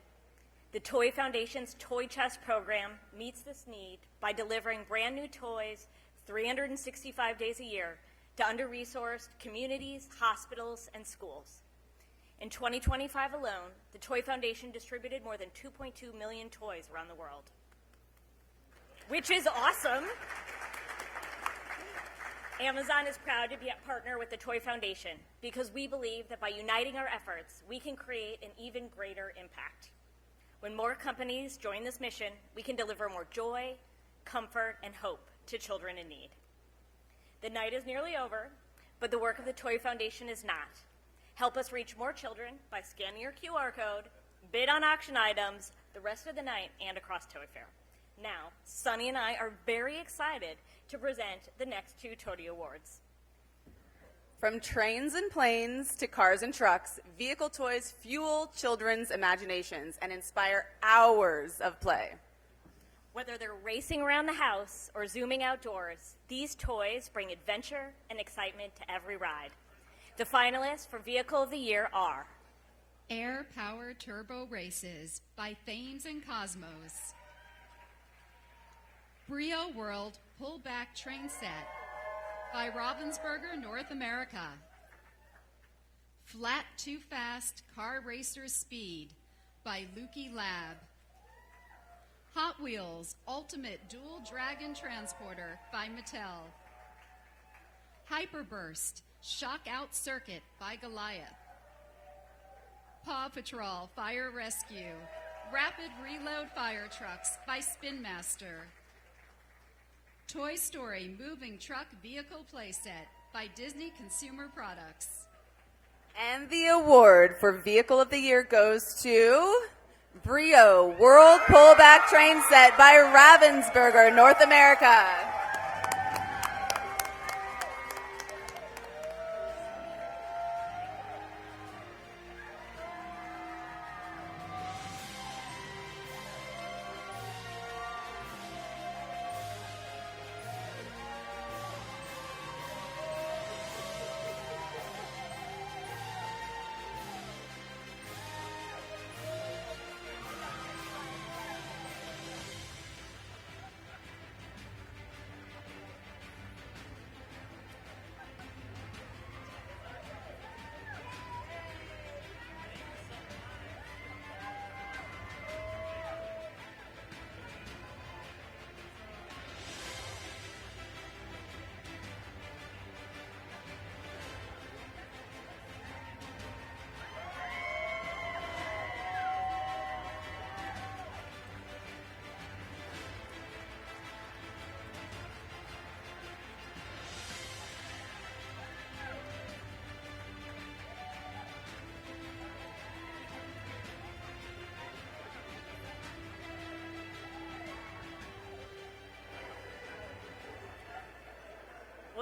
The Toy Foundation's Toy Chest program meets this need by delivering brand new toys 365 days a year to under-resourced communities, hospitals, and schools. In 2025 alone, the Toy Foundation distributed more than 2.2 million toys around the world, which is awesome. Amazon is proud to be a partner with the Toy Foundation because we believe that by uniting our efforts, we can create an even greater impact. When more companies join this mission, we can deliver more joy, comfort, and hope to children in need. The night is nearly over, but the work of the Toy Foundation is not. Help us reach more children by scanning your QR code, bid on auction items the rest of the night and across Toy Fair. Now, Sunny and I are very excited to present the next two TOTY Awards. From trains and planes to cars and trucks, vehicle toys fuel children's imaginations and inspire hours of play. Whether they're racing around the house or zooming outdoors, these toys bring adventure and excitement to every ride. The finalists for Vehicle of the Year are Air Power Turbo Races by Thames and Cosmos. Brio World Pullback Train Set by Ravensburger North America. Flat Too Fast Car Racer Speed by Lukey Lab. Hot Wheels Ultimate Dual Dragon Transporter by Mattel. Hyperburst Shock Out Circuit by Goliath. Paw Patrol Fire Rescue Rapid Reload Fire Trucks by Spin Master. Toy Story Moving Truck Vehicle Playset by Disney Consumer Products. And the award for Vehicle of the Year goes to Brio World Pullback Train Set by Ravensburger North America.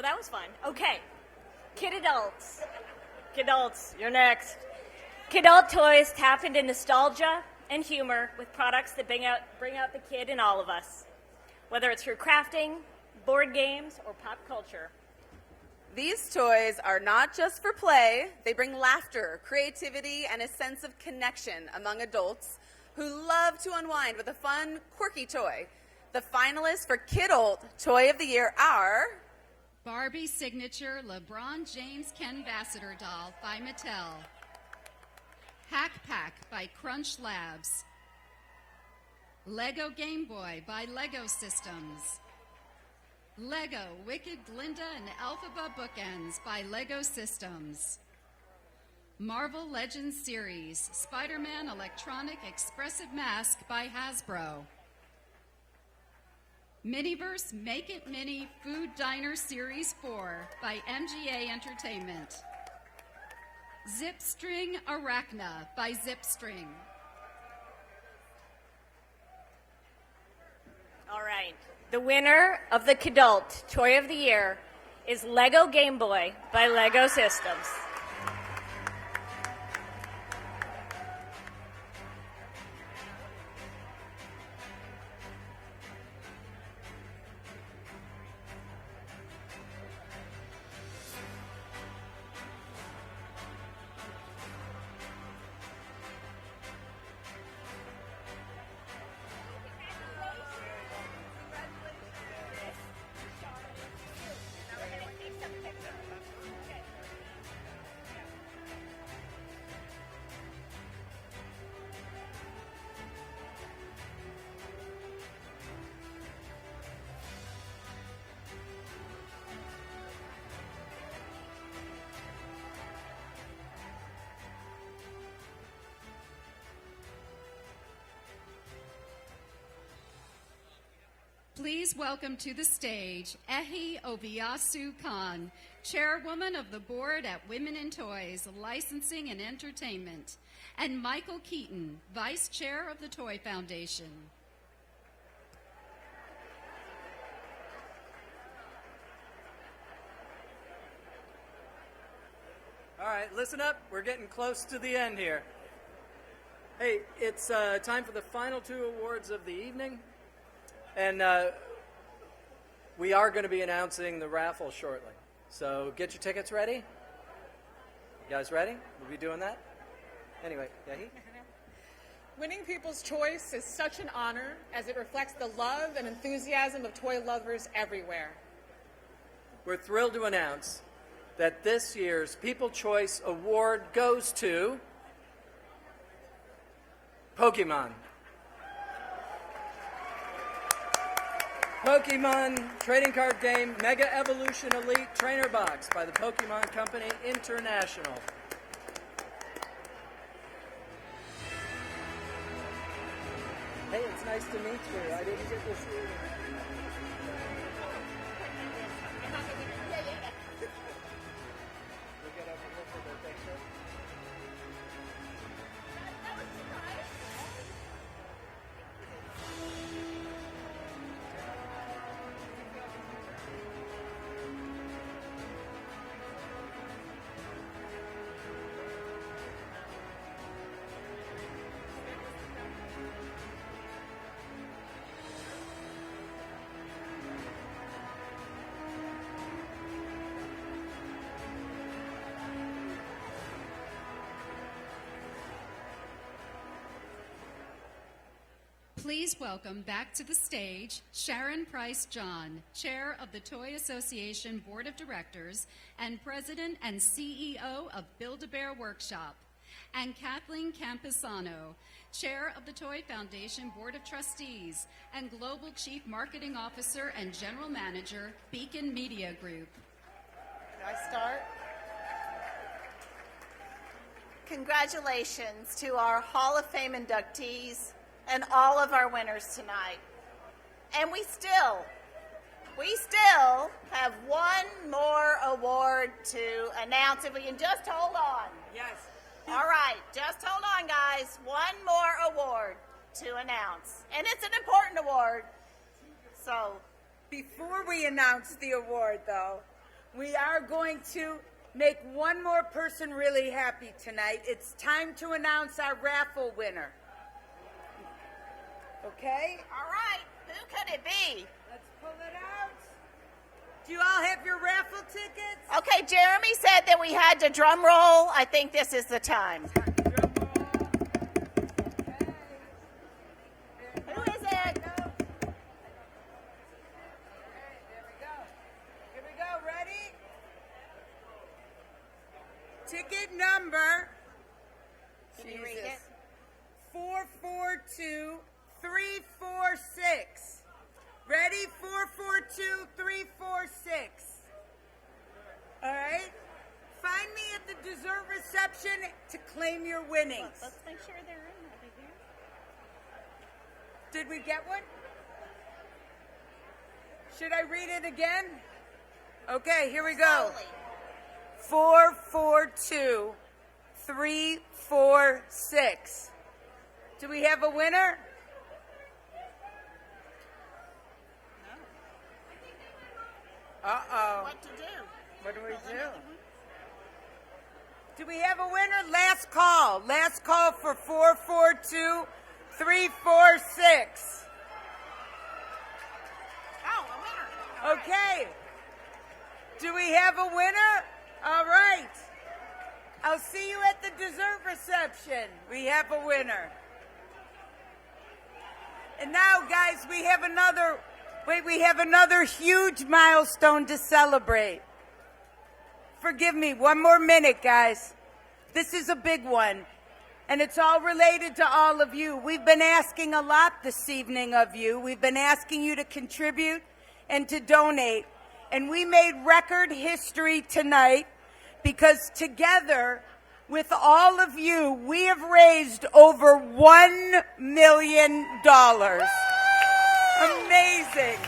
Well, that was fun. Okay, Kid Adults. Kid Adults, you're next. Kid Adult toys tap into nostalgia and humor with products that bring out the kid in all of us, whether it's through crafting, board games, or pop culture. These toys are not just for play. They bring laughter, creativity, and a sense of connection among adults who love to unwind with a fun, quirky toy. The finalists for Kid Adult Toy of the Year are Barbie Signature LeBron James Ken Bassiter Doll by Mattel. Hack Pack by Crunch Labs. Lego Game Boy by Lego Systems. Lego Wicked Glinda and Elphaba Bookends by Lego Systems. Marvel Legends Series Spider-Man Electronic Expressive Mask by Hasbro. Miniverse Make It Mini Food Diner Series 4 by MGA Entertainment. Zipstring Arachna by Zipstring. All right. The winner of the Kidult Toy of the Year is Lego Game Boy by Lego Systems. Please welcome to the stage Ehi Obiasu Khan, Chairwoman of the Board at Women in Toys, Licensing and Entertainment, and Michael Keaton, Vice Chair of the Toy Foundation. All right, listen up. We're getting close to the end here. Hey, it's time for the final two awards of the evening. And we are going to be announcing the raffle shortly. So get your tickets ready. You guys ready? We'll be doing that. Anyway, Yahi? Winning People's Choice is such an honor as it reflects the love and enthusiasm of toy lovers everywhere. We're thrilled to announce that this year's People's Choice Award goes to Pokemon. Pokemon trading card game Mega Evolution Elite Trainer Box by the Pokemon Company International. Hey, it's nice to meet you. I didn't get this evening. We'll get over here for the picture. Please welcome back to the stage Sharon Price John, Chair of the Toy Association Board of Directors and President and CEO of Build-A-Bear Workshop, and Kathleen Campisano, Chair of the Toy Foundation Board of Trustees and Global Chief Marketing Officer and General Manager, Beacon Media Group. Can I start? Congratulations to our Hall of Fame inductees and all of our winners tonight. And we still have one more award to announce. If we can just hold on. Yes. All right, just hold on, guys. One more award to announce. And it's an important award. So, before we announce the award, though, we are going to make one more person really happy tonight. It's time to announce our raffle winner. Okay? All right. Who could it be? Let's pull it out. Do you all have your raffle tickets? Okay, Jeremy said that we had to drum roll. I think this is the time. Who is it? Here we go. Ready? Ticket number. Can you read it? 442346. Ready? 442346. All right. Find me at the dessert reception to claim your winnings. Let's make sure they're in over here. Did we get one? Should I read it again? Okay, here we go. 442346. Do we have a winner? Uh-oh. What to do? What do we do? Do we have a winner? Last call. Last call for 442346. Oh, a winner. Okay. Do we have a winner? All right. I'll see you at the dessert reception. We have a winner. And now, guys, we have another huge milestone to celebrate. Forgive me, one more minute, guys. This is a big one, and it's all related to all of you. We've been asking a lot this evening of you. We've been asking you to contribute and to donate, and we made record history tonight because together with all of you, we have raised over $1 million. Amazing.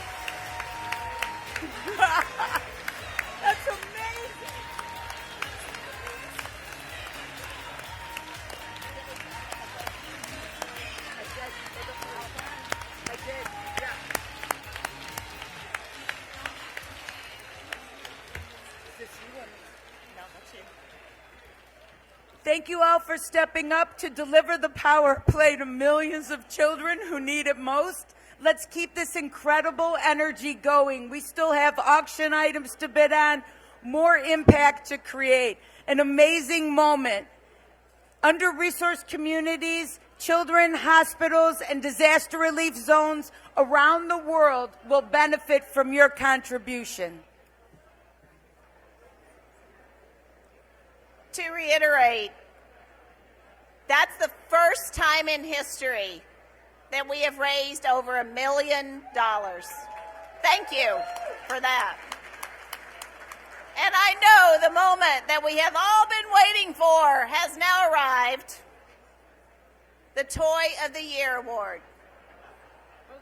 That's amazing. I did, yeah. Is this you or me? No, that's you. Thank you all for stepping up to deliver the power play to millions of children who need it most. Let's keep this incredible energy going. We still have auction items to bid on, more impact to create. An amazing moment. Under-resourced communities, children, hospitals, and disaster relief zones around the world will benefit from your contribution. To reiterate, that's the first time in history that we have raised over $1 million. Thank you for that. And I know the moment that we have all been waiting for has now arrived, the Toy of the Year Award.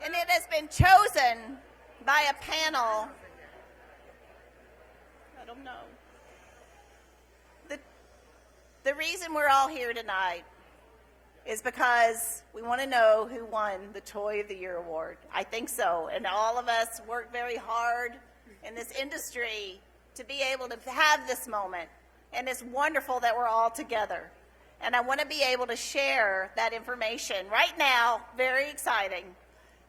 And it has been chosen by a panel. I don't know. The reason we're all here tonight is because we want to know who won the Toy of the Year Award. I think so. And all of us work very hard in this industry to be able to have this moment. And it's wonderful that we're all together. And I want to be able to share that information right now, very exciting,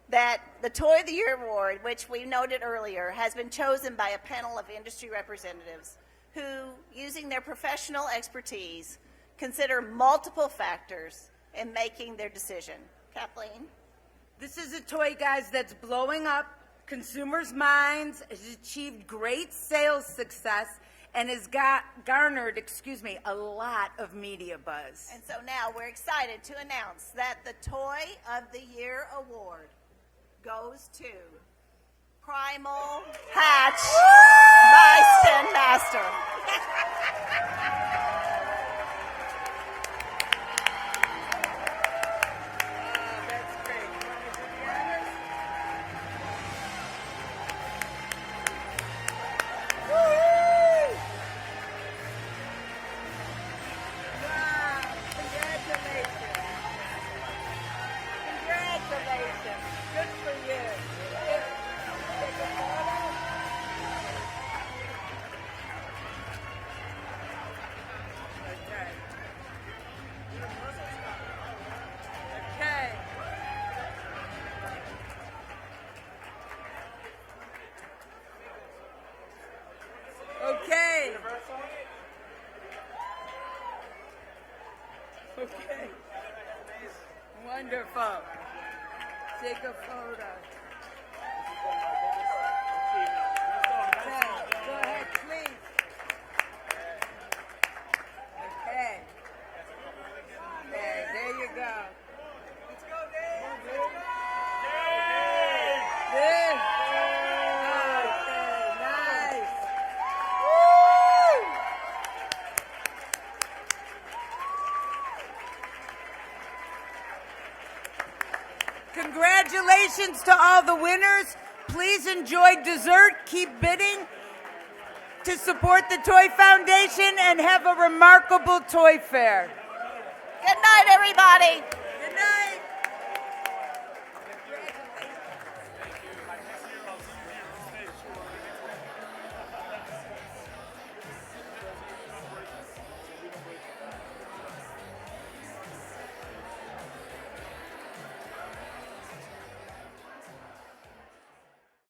that the Toy of the Year Award, which we noted earlier, has been chosen by a panel of industry representatives who, using their professional expertise, consider multiple factors in making their decision. Kathleen? This is a toy, guys, that's blowing up consumers' minds, has achieved great sales success, and has garnered, a lot of media buzz. And so now we're excited to announce that the Toy of the Year Award goes to Primal Hatch by Spin Master. Okay. Wonderful. Take a photo. Okay, go ahead, please. Okay. Okay, there you go. Let's go, Dave. Dave. Okay, nice. Woo! Congratulations to all the winners. Please enjoy dessert. Keep bidding to support the Toy Foundation and have a remarkable toy fair. Good night, everybody.